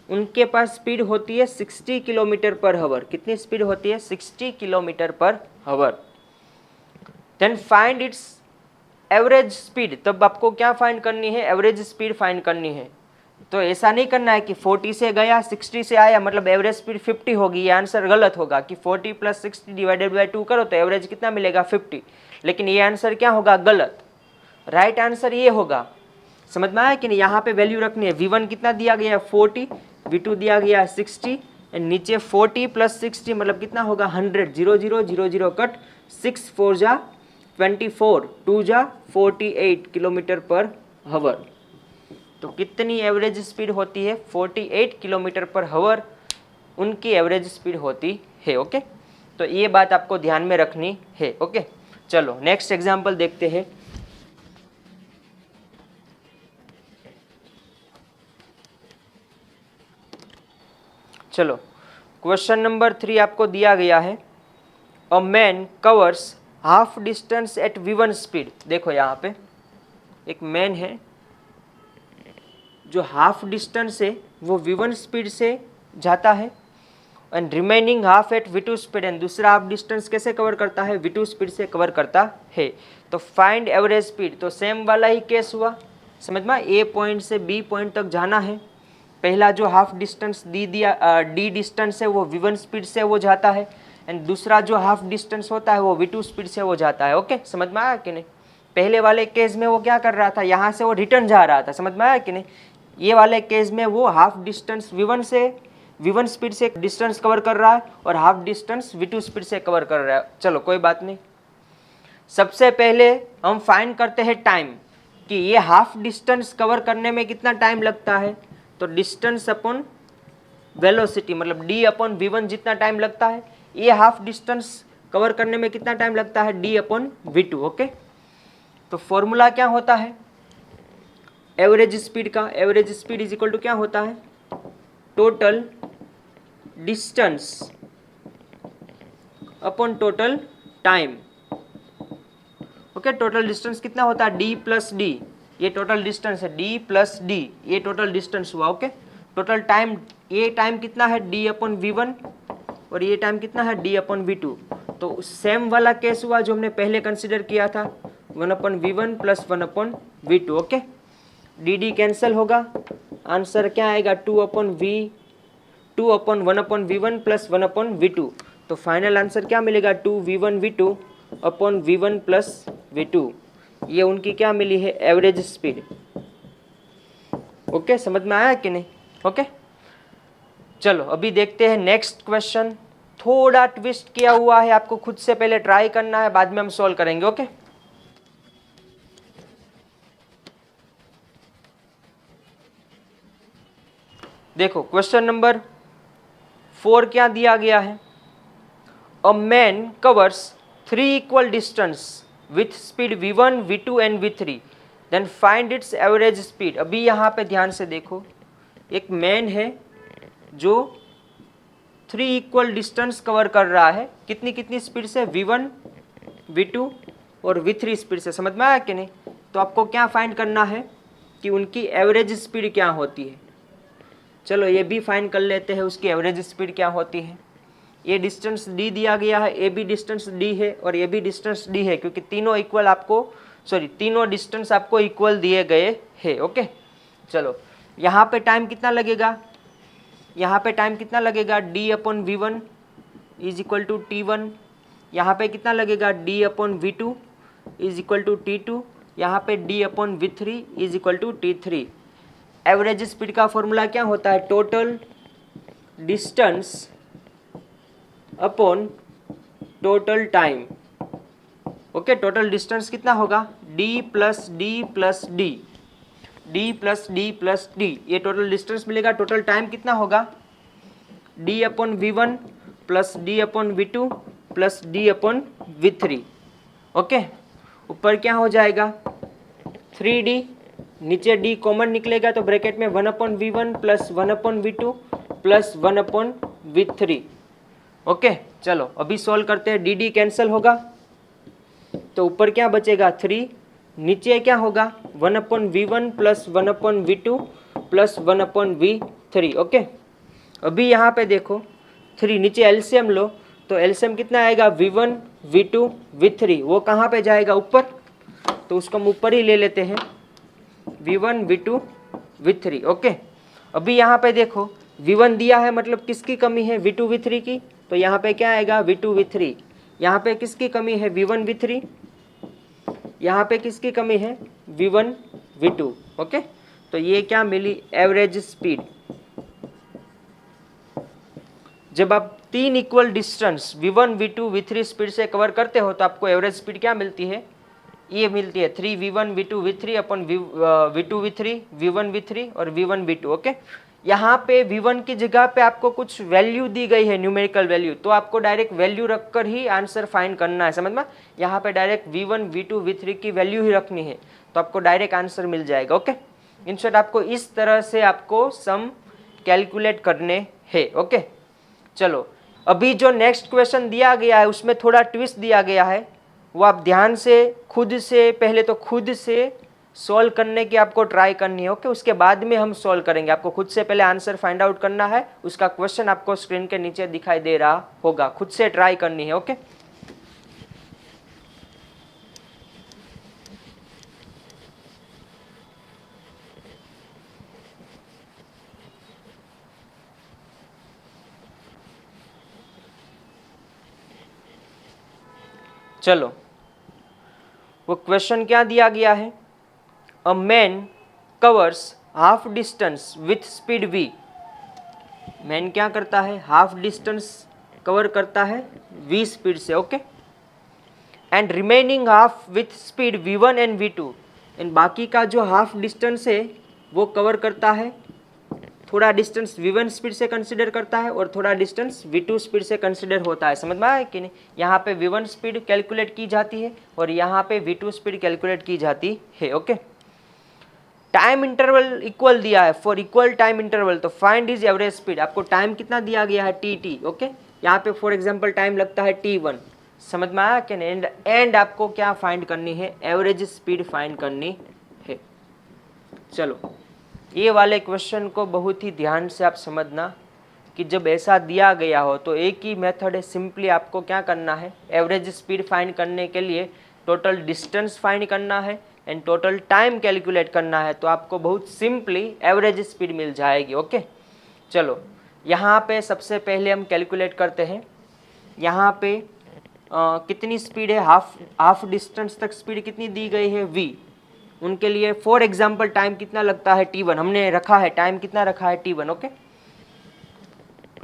उनके पास स्पीड होती है 60 किलोमीटर पर आवर। कितनी स्पीड होती है, 60 kilometre per hour. Then find its average speed. तब आपको क्या फाइंड करनी है, एवरेज स्पीड फाइंड करनी है। तो ऐसा नहीं करना है कि 40 से गया 60 से आया मतलब एवरेज स्पीड 50 होगी, ये आंसर गलत होगा। कि 40 प्लस 60 डिवाइडेड बाई 2 करो तो एवरेज कितना मिलेगा, 50। लेकिन ये आंसर क्या होगा, गलत। राइट आंसर ये होगा। समझ में आया कि नहीं। यहाँ पे वैल्यू रखनी है। V1 कितना दिया गया है, 40, V2 दिया गया है 60, एंड नीचे 40 प्लस 60 मतलब कितना होगा, 100। 0 0 0 0 कट, 6 4 जा 24, 2 जा 48 किलोमीटर पर आवर। तो कितनी एवरेज स्पीड होती है, 48 किलोमीटर पर आवर उनकी एवरेज स्पीड होती है, ओके। तो ये बात आपको ध्यान में रखनी है, ओके। चलो नेक्स्ट एग्जांपल देखते हैं। चलो क्वेश्चन नंबर 3 आपको दिया गया है, a man covers half distance at V1 speed. देखो यहाँ पे एक मैन है जो हाफ डिस्टेंस है वो V1 स्पीड से जाता है, and remaining half at V2 speed. And दूसरा हाफ डिस्टेंस कैसे कवर करता है, V2 स्पीड से कवर करता है। तो फाइंड एवरेज स्पीड, तो सेम वाला ही केस हुआ। समझ में, ए पॉइंट से बी पॉइंट तक जाना है। पहला जो हाफ डिस्टेंस डी डिस्टेंस है वो V1 स्पीड से वो जाता है, एंड दूसरा जो हाफ डिस्टेंस होता है वो V2 स्पीड से वो जाता है, ओके। समझ में आया कि नहीं। पहले वाले केस में वो क्या कर रहा था, यहाँ से वो रिटर्न जा रहा था। समझ में आया कि नहीं। ये वाले केस में वो हाफ डिस्टेंस V1 स्पीड से डिस्टेंस कवर कर रहा है और हाफ डिस्टेंस V2 स्पीड से कवर कर रहा है। चलो कोई बात नहीं। सबसे पहले हम फाइंड करते हैं टाइम, कि ये हाफ डिस्टेंस कवर करने में कितना टाइम लगता है। तो डिस्टेंस अपॉन वेलोसिटी मतलब D अपॉन V1 जितना टाइम लगता है, ये हाफ डिस्टेंस कवर करने में कितना टाइम लगता है, D अपॉन V2, ओके। तो फॉर्मूला क्या होता है एवरेज स्पीड का, average speed is equal to क्या होता है, total distance upon total time, okay. Total distance कितना होता है, D प्लस D, ये टोटल डिस्टेंस है, D प्लस D, ये टोटल डिस्टेंस हुआ, ओके। टोटल टाइम, ये टाइम कितना है, D अपॉन V1, और ये टाइम कितना है, D अपॉन V2। तो सेम वाला केस हुआ जो हमने पहले कंसिडर किया था, 1/v1 plus 1/v2। Okay, D D cancel होगा, आंसर क्या आएगा 2/1/v1 प्लस 1/v2। तो फाइनल आंसर क्या मिलेगा 2v1v2 upon v1 plus v2। ये उनकी क्या मिली है एवरेज स्पीड। ओके, समझ में आया कि नहीं? ओके, चलो अभी देखते हैं नेक्स्ट क्वेश्चन। थोड़ा ट्विस्ट किया हुआ है, आपको खुद से पहले ट्राई करना है, बाद में हम सॉल्व करेंगे। ओके, देखो क्वेश्चन नंबर 4 क्या दिया गया है। A man covers 3 equal distance with speed v1 v2 and v3 then find its average speed. अभी यहाँ पे ध्यान से देखो, एक मैन है जो 3 इक्वल डिस्टेंस कवर कर रहा है, कितनी कितनी स्पीड से, v1 v2 और v3 स्पीड से। समझ में आया कि नहीं? तो आपको क्या फाइंड करना है कि उनकी एवरेज स्पीड क्या होती है। चलो ये भी फाइंड कर लेते हैं, उसकी एवरेज स्पीड क्या होती है। ये डिस्टेंस d दिया गया है, ये भी डिस्टेंस d है और ये भी डिस्टेंस d है, क्योंकि तीनों डिस्टेंस आपको इक्वल दिए गए हैं। ओके, चलो यहाँ पे टाइम कितना लगेगा, यहाँ पे टाइम कितना लगेगा d/v1 is equal to t1। यहाँ पे कितना लगेगा d/v2 is equal to t2। यहाँ पे d/v3 is equal to t3। Average speed का फॉर्मूला क्या होता है, total distance upon total time. Okay, total distance कितना होगा d plus D plus D, d plus D plus D, ये total distance मिलेगा। टोटल टाइम कितना होगा d/v1 plus d/v2 plus d/v3। Okay, ऊपर क्या हो जाएगा 3d, नीचे d कॉमन निकलेगा तो ब्रैकेट में 1/v1 plus 1/v2 plus 1/v3। Okay, चलो अभी सॉल्व करते हैं। डी कैंसिल होगा तो ऊपर क्या बचेगा 3, नीचे क्या होगा 1/v1 plus 1/v2 plus 1/v3। Okay, अभी यहाँ पे देखो 3 नीचे एलसीएम लो तो एलसीएम कितना आएगा v1 v2 v3, वो कहाँ पे जाएगा ऊपर, तो उसको हम ऊपर ही ले लेते हैं v1 v2 v3। ओके, अभी यहाँ पे देखो v1 दिया है, मतलब किसकी कमी है v2 v3 की, तो यहाँ पे क्या आएगा v2 v3। यहाँ पे किसकी कमी है v1 v3, यहाँ पे किसकी कमी है v1 v2। ओके, तो ये क्या मिली एवरेज स्पीड। जब आप 3 equal distance v1 v2 v3 speed से कवर करते हो तो आपको एवरेज स्पीड क्या मिलती है, ये मिलती है 3v1 v2 v3 अपन v2 v3 v1 v3 और v1 v2। ओके, यहाँ पे v1 की जगह पे आपको कुछ वैल्यू दी गई है, न्यूमेरिकल वैल्यू, तो आपको डायरेक्ट वैल्यू रखकर ही आंसर फाइंड करना है। समझ में, यहाँ पे डायरेक्ट v1 v2 v3 की वैल्यू ही रखनी है तो आपको डायरेक्ट आंसर मिल जाएगा। ओके, इन शॉर्ट आपको इस तरह से आपको सम कैलकुलेट करने हैं। ओके, चलो अभी जो नेक्स्ट क्वेश्चन दिया गया है उसमें थोड़ा ट्विस्ट दिया गया है, वो आप ध्यान से पहले तो खुद से सॉल्व करने की आपको ट्राई करनी है। ओके, उसके बाद में हम सॉल्व करेंगे। आपको खुद से पहले आंसर फाइंड आउट करना है, उसका क्वेश्चन आपको स्क्रीन के नीचे दिखाई दे रहा होगा, खुद से ट्राई करनी है। ओके, चलो वो क्वेश्चन क्या दिया गया है, a man covers half distance with speed v। Man क्या करता है, हाफ डिस्टेंस कवर करता है v स्पीड से। Okay, and remaining half with speed v1 and v2, and बाकी का जो हाफ डिस्टेंस है वो कवर करता है, थोड़ा डिस्टेंस v1 स्पीड से कंसिडर करता है और थोड़ा डिस्टेंस v2 स्पीड से कंसिडर होता है। समझ में आया कि नहीं? यहाँ पे v1 स्पीड कैलकुलेट की जाती है और यहाँ पे v2 स्पीड कैलकुलेट की जाती है। ओके, टाइम इंटरवल इक्वल दिया है, फॉर इक्वल टाइम इंटरवल तो फाइंड इज एवरेज स्पीड। आपको टाइम कितना दिया गया है tt। ओके, यहाँ पे फॉर एग्जांपल टाइम लगता है t1। समझ में आया कि नहीं? एंड आपको क्या फाइंड करनी है, एवरेज स्पीड फाइंड करनी है। चलो ये वाले क्वेश्चन को बहुत ही ध्यान से आप समझना कि जब ऐसा दिया गया हो तो एक ही मेथड है, सिंपली आपको क्या करना है, एवरेज स्पीड फाइंड करने के लिए टोटल डिस्टेंस फाइंड करना है एंड टोटल टाइम कैलकुलेट करना है, तो आपको बहुत सिंपली एवरेज स्पीड मिल जाएगी। ओके, चलो यहाँ पे सबसे पहले हम कैलकुलेट करते हैं। यहाँ पे कितनी स्पीड है, हाफ डिस्टेंस तक स्पीड कितनी दी गई है v, उनके लिए फॉर एग्जाम्पल टाइम कितना लगता है t1, हमने रखा है टाइम कितना रखा है t1। ओके,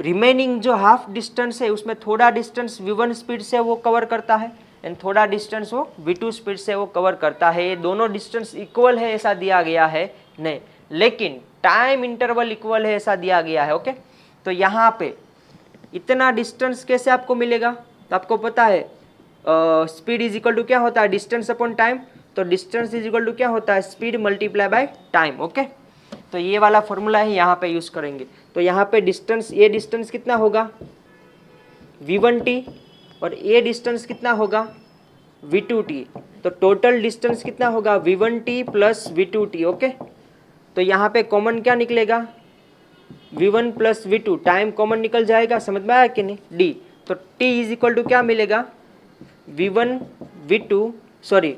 रिमेनिंग जो हाफ डिस्टेंस है उसमें थोड़ा डिस्टेंस v1 स्पीड से वो कवर करता है एंड थोड़ा डिस्टेंस वो v2 स्पीड से वो कवर करता है। ये दोनों डिस्टेंस इक्वल है ऐसा दिया गया है नहीं, लेकिन टाइम इंटरवल इक्वल है ऐसा दिया गया है। ओके, तो यहाँ पे इतना डिस्टेंस कैसे आपको मिलेगा, तो आपको पता है स्पीड इज इक्वल टू क्या होता है, डिस्टेंस अपॉन टाइम, तो डिस्टेंस इज इक्वल टू क्या होता है, speed multiply by time. Okay, तो ये वाला फॉर्मूला है यहाँ पे यूज करेंगे। तो यहाँ पे डिस्टेंस, ये डिस्टेंस कितना होगा v1t और ये डिस्टेंस कितना होगा v2t, तो टोटल डिस्टेंस कितना होगा v1t प्लस v2t। ओके, तो यहाँ पे कॉमन क्या निकलेगा v1 plus v2, time common निकल जाएगा, समझ में आया कि नहीं, d, तो t इज इक्वल टू क्या मिलेगा v1 v2 sorry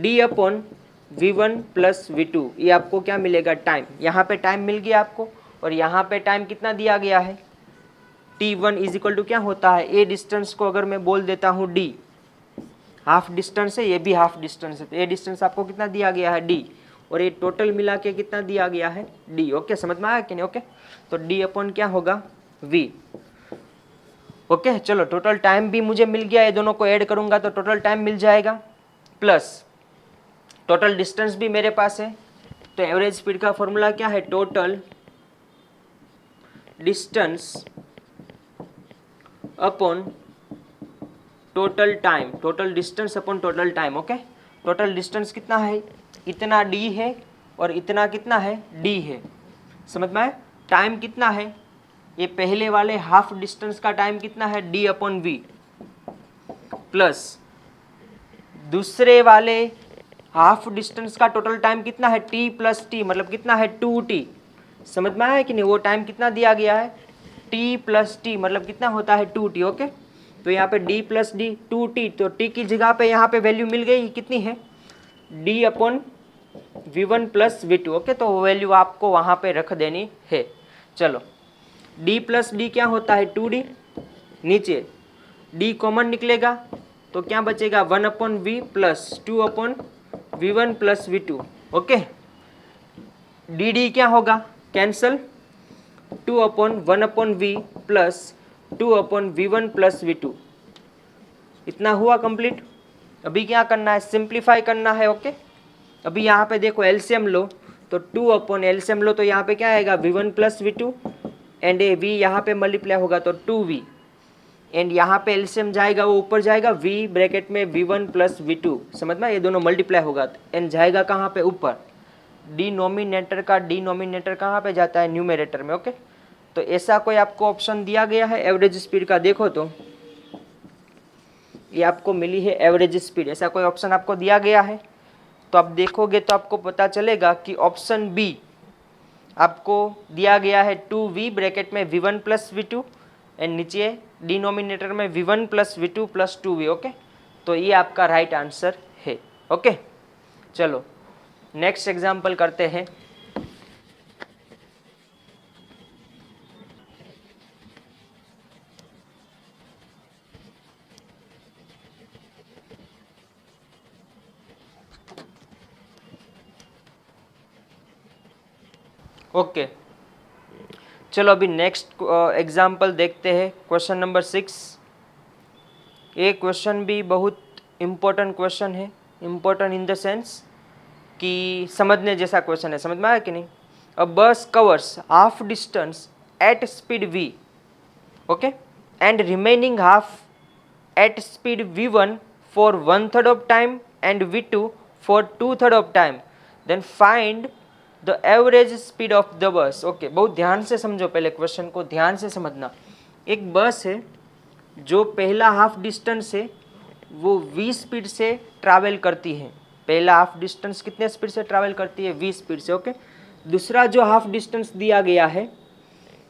d upon v1 plus v2, ये आपको क्या मिलेगा टाइम, यहाँ पे टाइम मिल गया आपको और यहाँ पे टाइम कितना दिया गया है t1 इज इक्वल टू क्या होता है, ए डिस्टेंस को अगर मैं बोल देता हूँ d, हाफ डिस्टेंस है, ये भी हाफ डिस्टेंस है, तो ये डिस्टेंस आपको कितना दिया गया है d, और ये टोटल मिला के कितना दिया गया है d। ओके, समझ में आया कि नहीं। ओके, तो d अपॉन क्या होगा v। ओके, चलो टोटल टाइम भी मुझे मिल गया, ये दोनों को ऐड करूंगा तो टोटल टाइम मिल जाएगा, प्लस टोटल डिस्टेंस भी मेरे पास है। तो एवरेज स्पीड का फॉर्मूला क्या है, total distance upon total time, total distance upon total time. Okay, total distance कितना है, इतना d है और इतना कितना है d है, समझ में आया। टाइम कितना है, ये पहले वाले हाफ डिस्टेंस का टाइम कितना है d अपॉन v, प्लस दूसरे वाले हाफ डिस्टेंस का टोटल टाइम कितना है t प्लस t, मतलब कितना है 2t, समझ में आया कि नहीं, वो टाइम कितना दिया गया है t प्लस t, मतलब कितना होता है 2t। ओके, तो यहाँ पे d प्लस d 2t, तो t की जगह पे यहाँ पे वैल्यू मिल गई, कितनी है d upon v1 plus v2। Okay, तो वैल्यू आपको वहाँ पे रख देनी है। चलो d प्लस d क्या होता है 2d, नीचे d कॉमन निकलेगा तो क्या बचेगा 1 upon v plus 2 upon v1 plus v2। Okay, dd क्या होगा cancel, 2 upon 1 upon v plus 2 upon v1 plus v2, इतना हुआ कंप्लीट। अभी क्या करना है, सिंप्लीफाई करना है। ओके, अभी यहाँ पे देखो एलसीएम लो, तो 2 अपॉन एलसीएम लो तो यहाँ पे क्या आएगा v1 plus v2 and A v यहाँ पे मल्टीप्लाई होगा तो 2v, एंड यहाँ पे एलसीएम जाएगा वो ऊपर जाएगा v ब्रैकेट में v1 प्लस v2, समझ में, ये दोनों मल्टीप्लाई होगा एंड जाएगा कहाँ पे ऊपर, डिनोमिनेटर का डिनोमिनेटर कहाँ पे जाता है न्यूमरेटर में। ओके, तो ऐसा कोई आपको ऑप्शन दिया गया है एवरेज स्पीड का, देखो तो ये आपको मिली है एवरेज स्पीड, ऐसा कोई ऑप्शन आपको दिया गया है, तो आप देखोगे तो आपको पता चलेगा कि ऑप्शन बी आपको दिया गया है 2v ब्रैकेट में v1 प्लस v2 एंड नीचे डिनोमिनेटर में v1 plus v2 plus 2v। Okay, तो ये आपका राइट आंसर है। ओके, चलो नेक्स्ट एग्जाम्पल करते हैं। ओके, चलो अभी नेक्स्ट एग्जाम्पल देखते हैं, क्वेश्चन नंबर 6। ये क्वेश्चन भी बहुत इम्पोर्टेंट क्वेश्चन है, इम्पोर्टेंट इन द सेंस कि समझने जैसा क्वेश्चन है, समझ में आया कि नहीं। A bus covers half distance at speed v, okay, and remaining half at speed v1 for 1/3 of time and v2 for 2/3 of time, then find the average speed of the bus. Okay, बहुत ध्यान से समझो, पहले question को ध्यान से समझना। एक बस है जो पहला हाफ डिस्टेंस है वो v स्पीड से ट्रैवल करती है, पहला हाफ डिस्टेंस कितने स्पीड से ट्रैवल करती है v स्पीड से। ओके, दूसरा जो हाफ डिस्टेंस दिया गया है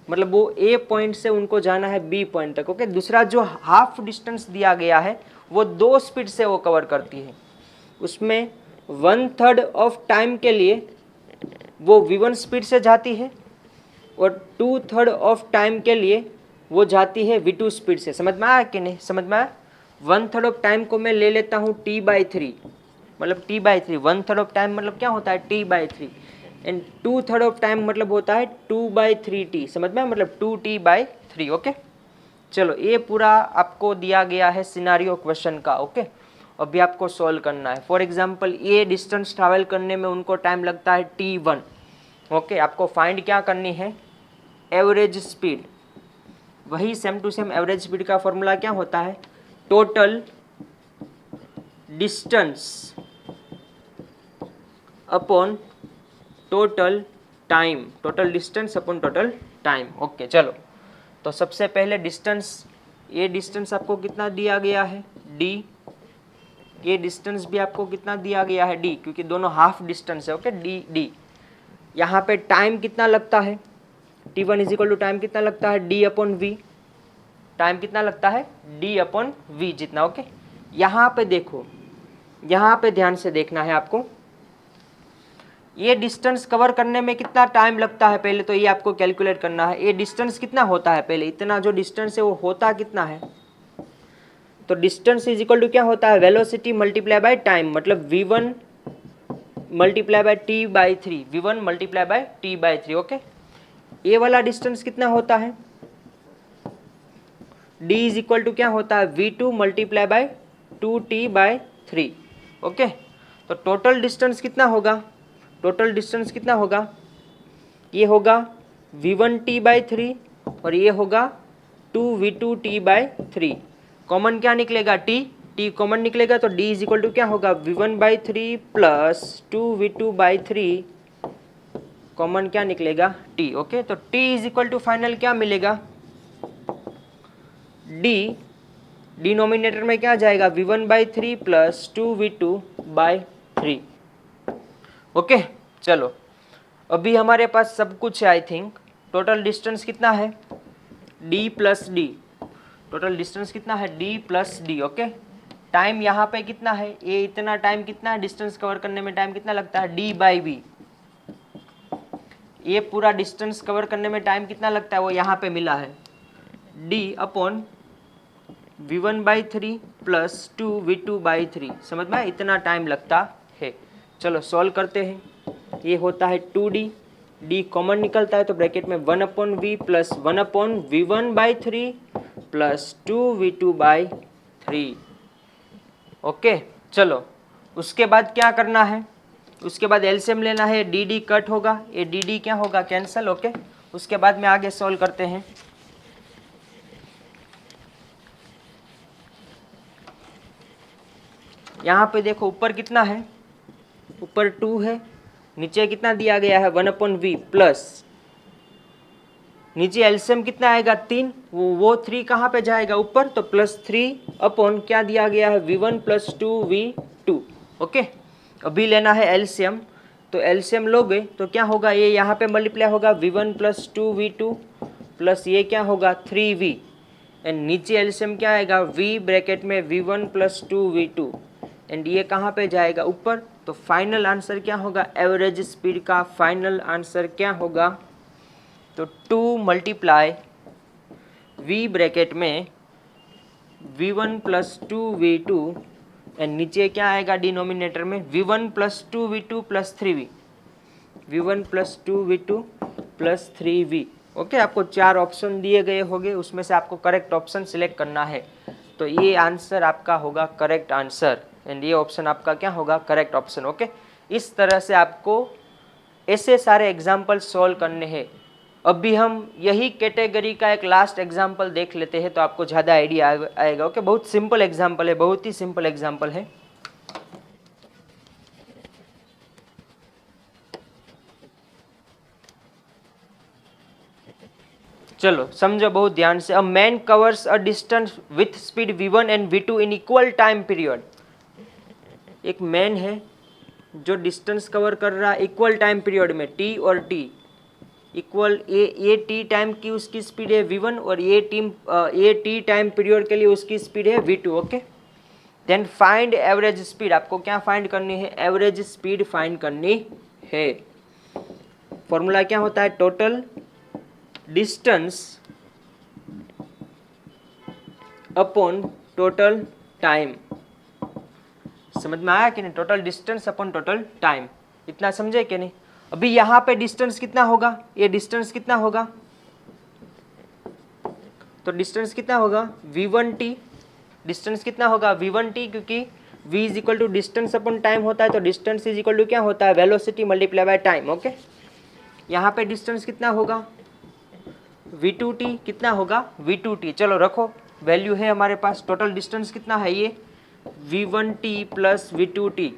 मतलब वो ए पॉइंट से उनको जाना है बी पॉइंट तक। ओके, दूसरा जो हाफ डिस्टेंस दिया गया है वो 2 स्पीड से वो कवर करती है। उसमें 1/3 ऑफ टाइम के लिए वो v1 स्पीड से जाती है और 2/3 ऑफ टाइम के लिए वो जाती है v2 स्पीड से। समझ में आया कि नहीं? समझ में आया? 1/3 ऑफ टाइम को मैं ले लेता हूँ t/3, मतलब t/3। 1/3 ऑफ टाइम मतलब क्या होता है? t/3। एंड 2/3 ऑफ टाइम मतलब होता है 2/3t। समझ में? मतलब 2t/3। ओके, चलो ये पूरा आपको दिया गया है सिनारियो क्वेश्चन का। ओके, अभी आपको सॉल्व करना है। फॉर एग्जांपल ये डिस्टेंस ट्रैवल करने में उनको टाइम लगता है t1। ओके, आपको फाइंड क्या करनी है? Average speed. वही same to same average speed का फॉर्मूला क्या होता है? Total distance upon total time. Total distance upon total time. Okay, चलो तो सबसे पहले डिस्टेंस, ये डिस्टेंस आपको कितना दिया गया है? d। ये डिस्टेंस भी आपको कितना दिया गया है? d, क्योंकि दोनों हाफ डिस्टेंस है। Okay, d। यहाँ पे टाइम कितना लगता है? t1 is equal to time कितना लगता है? d/v। टाइम कितना लगता है? d/v जितना। ओके, यहाँ पे देखो, यहाँ पे ध्यान से देखना है आपको। ये डिस्टेंस कवर करने में कितना टाइम लगता है पहले तो ये आपको कैलकुलेट करना है। ये डिस्टेंस कितना होता है? पहले इतना जो डिस्टेंस है वो होता कितना है? तो डिस्टेंस इज इक्वल टू क्या होता है? वेलोसिटी मल्टीप्लाई बाय टाइम, मतलब v1 multiply by t/3। v1 multiply by t/3। Okay, ये वाला डिस्टेंस कितना होता है? d इज इक्वल टू क्या होता है? v2 multiply by 2t/3। Okay, तो टोटल डिस्टेंस कितना होगा? टोटल डिस्टेंस कितना होगा? ये होगा v1t/3 और ये होगा 2v2t/3। कॉमन क्या निकलेगा? t कॉमन निकलेगा तो d इज इक्वल टू क्या होगा? v1/3 प्लस 2v2/3 कॉमन क्या निकलेगा? t। ओके, तो t is equal to final क्या मिलेगा? d डिनोमिनेटर में क्या जाएगा? v1/3 plus 2v2/3। ओके, चलो अभी हमारे पास सब कुछ है। आई थिंक टोटल डिस्टेंस कितना है? d plus D. Total distance कितना है? d plus D. Okay, time यहाँ पे कितना है? ये इतना टाइम कितना है? डिस्टेंस कवर करने में टाइम कितना लगता है? d/v। ये पूरा डिस्टेंस कवर करने में टाइम कितना लगता है वो यहाँ पे मिला है, d/v1/3 प्लस 2v2/3। समझ में? इतना टाइम लगता है। चलो सॉल्व करते हैं। ये होता है 2d, d कॉमन निकलता है तो ब्रैकेट में 1/v plus 1/v1/3 plus 2v2/3। Okay, चलो उसके बाद क्या करना है? उसके बाद एलसीएम लेना है। dd कट होगा, ये dd क्या होगा? कैंसल। ओके, उसके बाद में आगे सॉल्व करते हैं। यहाँ पे देखो ऊपर कितना है? ऊपर 2 है, नीचे कितना दिया गया है? 1/v प्लस नीचे एलसीएम कितना आएगा? 3। वो 3 कहाँ पे जाएगा? ऊपर, तो प्लस 3 अपॉन क्या दिया गया है? v1 plus 2v2। ओके, अभी लेना है एलसीएम, तो एलसीएम लोगे तो क्या होगा? ये यहाँ पे मल्टीप्लाई होगा v1 प्लस 2v2 प्लस ये क्या होगा? 3v एंड नीचे एलसीएम क्या आएगा? v ब्रैकेट में v1 प्लस 2v2 एंड ये कहाँ पे जाएगा? ऊपर। तो फाइनल आंसर क्या होगा? एवरेज स्पीड का फाइनल आंसर क्या होगा? तो 2 मल्टीप्लाई v ब्रैकेट में v1 प्लस 2v2 एंड नीचे क्या आएगा डिनोमिनेटर में? v1 plus 2v2 plus 3v। v1 plus 2v2 plus 3v। Okay, आपको 4 ऑप्शन दिए गए होंगे, उसमें से आपको करेक्ट ऑप्शन सिलेक्ट करना है। तो ये आंसर आपका होगा करेक्ट आंसर एंड ये ऑप्शन आपका क्या होगा? Correct option. ओके, इस तरह से आपको ऐसे सारे एग्जाम्पल सॉल्व करने हैं। अभी हम यही कैटेगरी का एक लास्ट एग्जाम्पल देख लेते हैं तो आपको ज़्यादा आइडिया आएगा। ओके, बहुत सिंपल एग्जाम्पल है, बहुत ही सिंपल एग्जाम्पल है। चलो समझो बहुत ध्यान से। अ man covers a distance with speed v1 and v2 in equal time period. एक मैन है जो डिस्टेंस कवर कर रहा है इक्वल टाइम पीरियड में, t और t। Equal A T time की उसकी स्पीड है v1 और ए टी टाइम पीरियड के लिए उसकी स्पीड है v2। Okay, then find average speed. आपको क्या फाइंड करनी है? एवरेज स्पीड फाइंड करनी है। फॉर्मूला क्या होता है? Total distance upon total time. समझ में आया कि नहीं? Total distance upon total time, इतना समझे कि नहीं? अभी यहाँ पे डिस्टेंस कितना होगा? ये डिस्टेंस कितना होगा? तो डिस्टेंस कितना होगा? v1t। डिस्टेंस कितना होगा? v1t, क्योंकि v is equal to distance upon time होता है, तो डिस्टेंस इज इक्वल टू क्या होता है? Velocity multiply by time. Okay, यहाँ पे डिस्टेंस कितना होगा? v2t। कितना होगा? v2t। चलो रखो, वैल्यू है हमारे पास। टोटल डिस्टेंस कितना है? ये v1t प्लस v2t।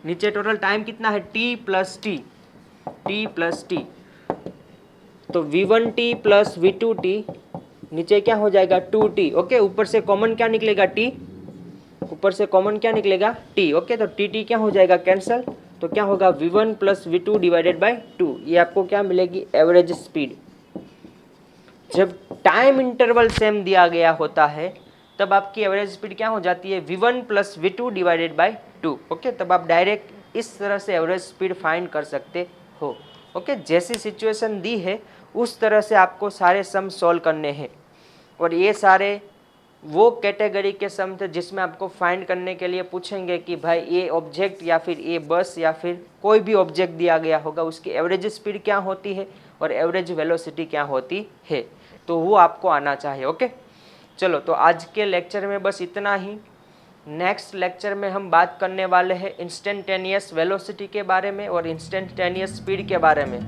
नीचे टोटल टाइम कितना है? t plus T, t plus T. तो v1t प्लस v2t, नीचे क्या हो जाएगा? 2t। ओके, ऊपर से कॉमन क्या निकलेगा? t। ऊपर से कॉमन क्या निकलेगा? t। ओके, तो टी क्या हो जाएगा? कैंसल। तो क्या होगा? v1 plus v2 divided by 2। ये आपको क्या मिलेगी? Average speed. जब टाइम इंटरवल सेम दिया गया होता है तब आपकी एवरेज स्पीड क्या हो जाती है? v1 plus v2 divided by 2। Okay, तब आप डायरेक्ट इस तरह से एवरेज स्पीड फाइंड कर सकते हो। ओके, जैसी सिचुएशन दी है उस तरह से आपको सारे सम सॉल्व करने हैं। और ये सारे वो कैटेगरी के सम थे जिसमें आपको फाइंड करने के लिए पूछेंगे कि भाई ये ऑब्जेक्ट या फिर ये बस या फिर कोई भी ऑब्जेक्ट दिया गया होगा, उसकी एवरेज स्पीड क्या होती है और एवरेज वेलोसिटी क्या होती है, तो वो आपको आना चाहिए। ओके, चलो तो आज के लेक्चर में बस इतना ही। नेक्स्ट लेक्चर में हम बात करने वाले हैं इंस्टेंटेनियस वेलोसिटी के बारे में और इंस्टेंटेनियस स्पीड के बारे में।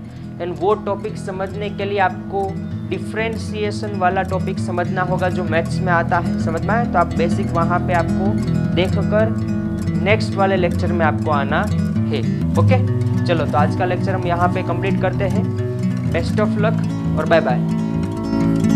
एंड वो टॉपिक समझने के लिए आपको डिफ्रेंशिएशन वाला टॉपिक समझना होगा जो मैथ्स में आता है। समझ में आए? तो आप बेसिक वहाँ पे आपको देखकर नेक्स्ट वाले लेक्चर में आपको आना है। ओके, चलो तो आज का लेक्चर हम यहाँ पे कंप्लीट करते हैं। बेस्ट ऑफ लक और बाय बाय।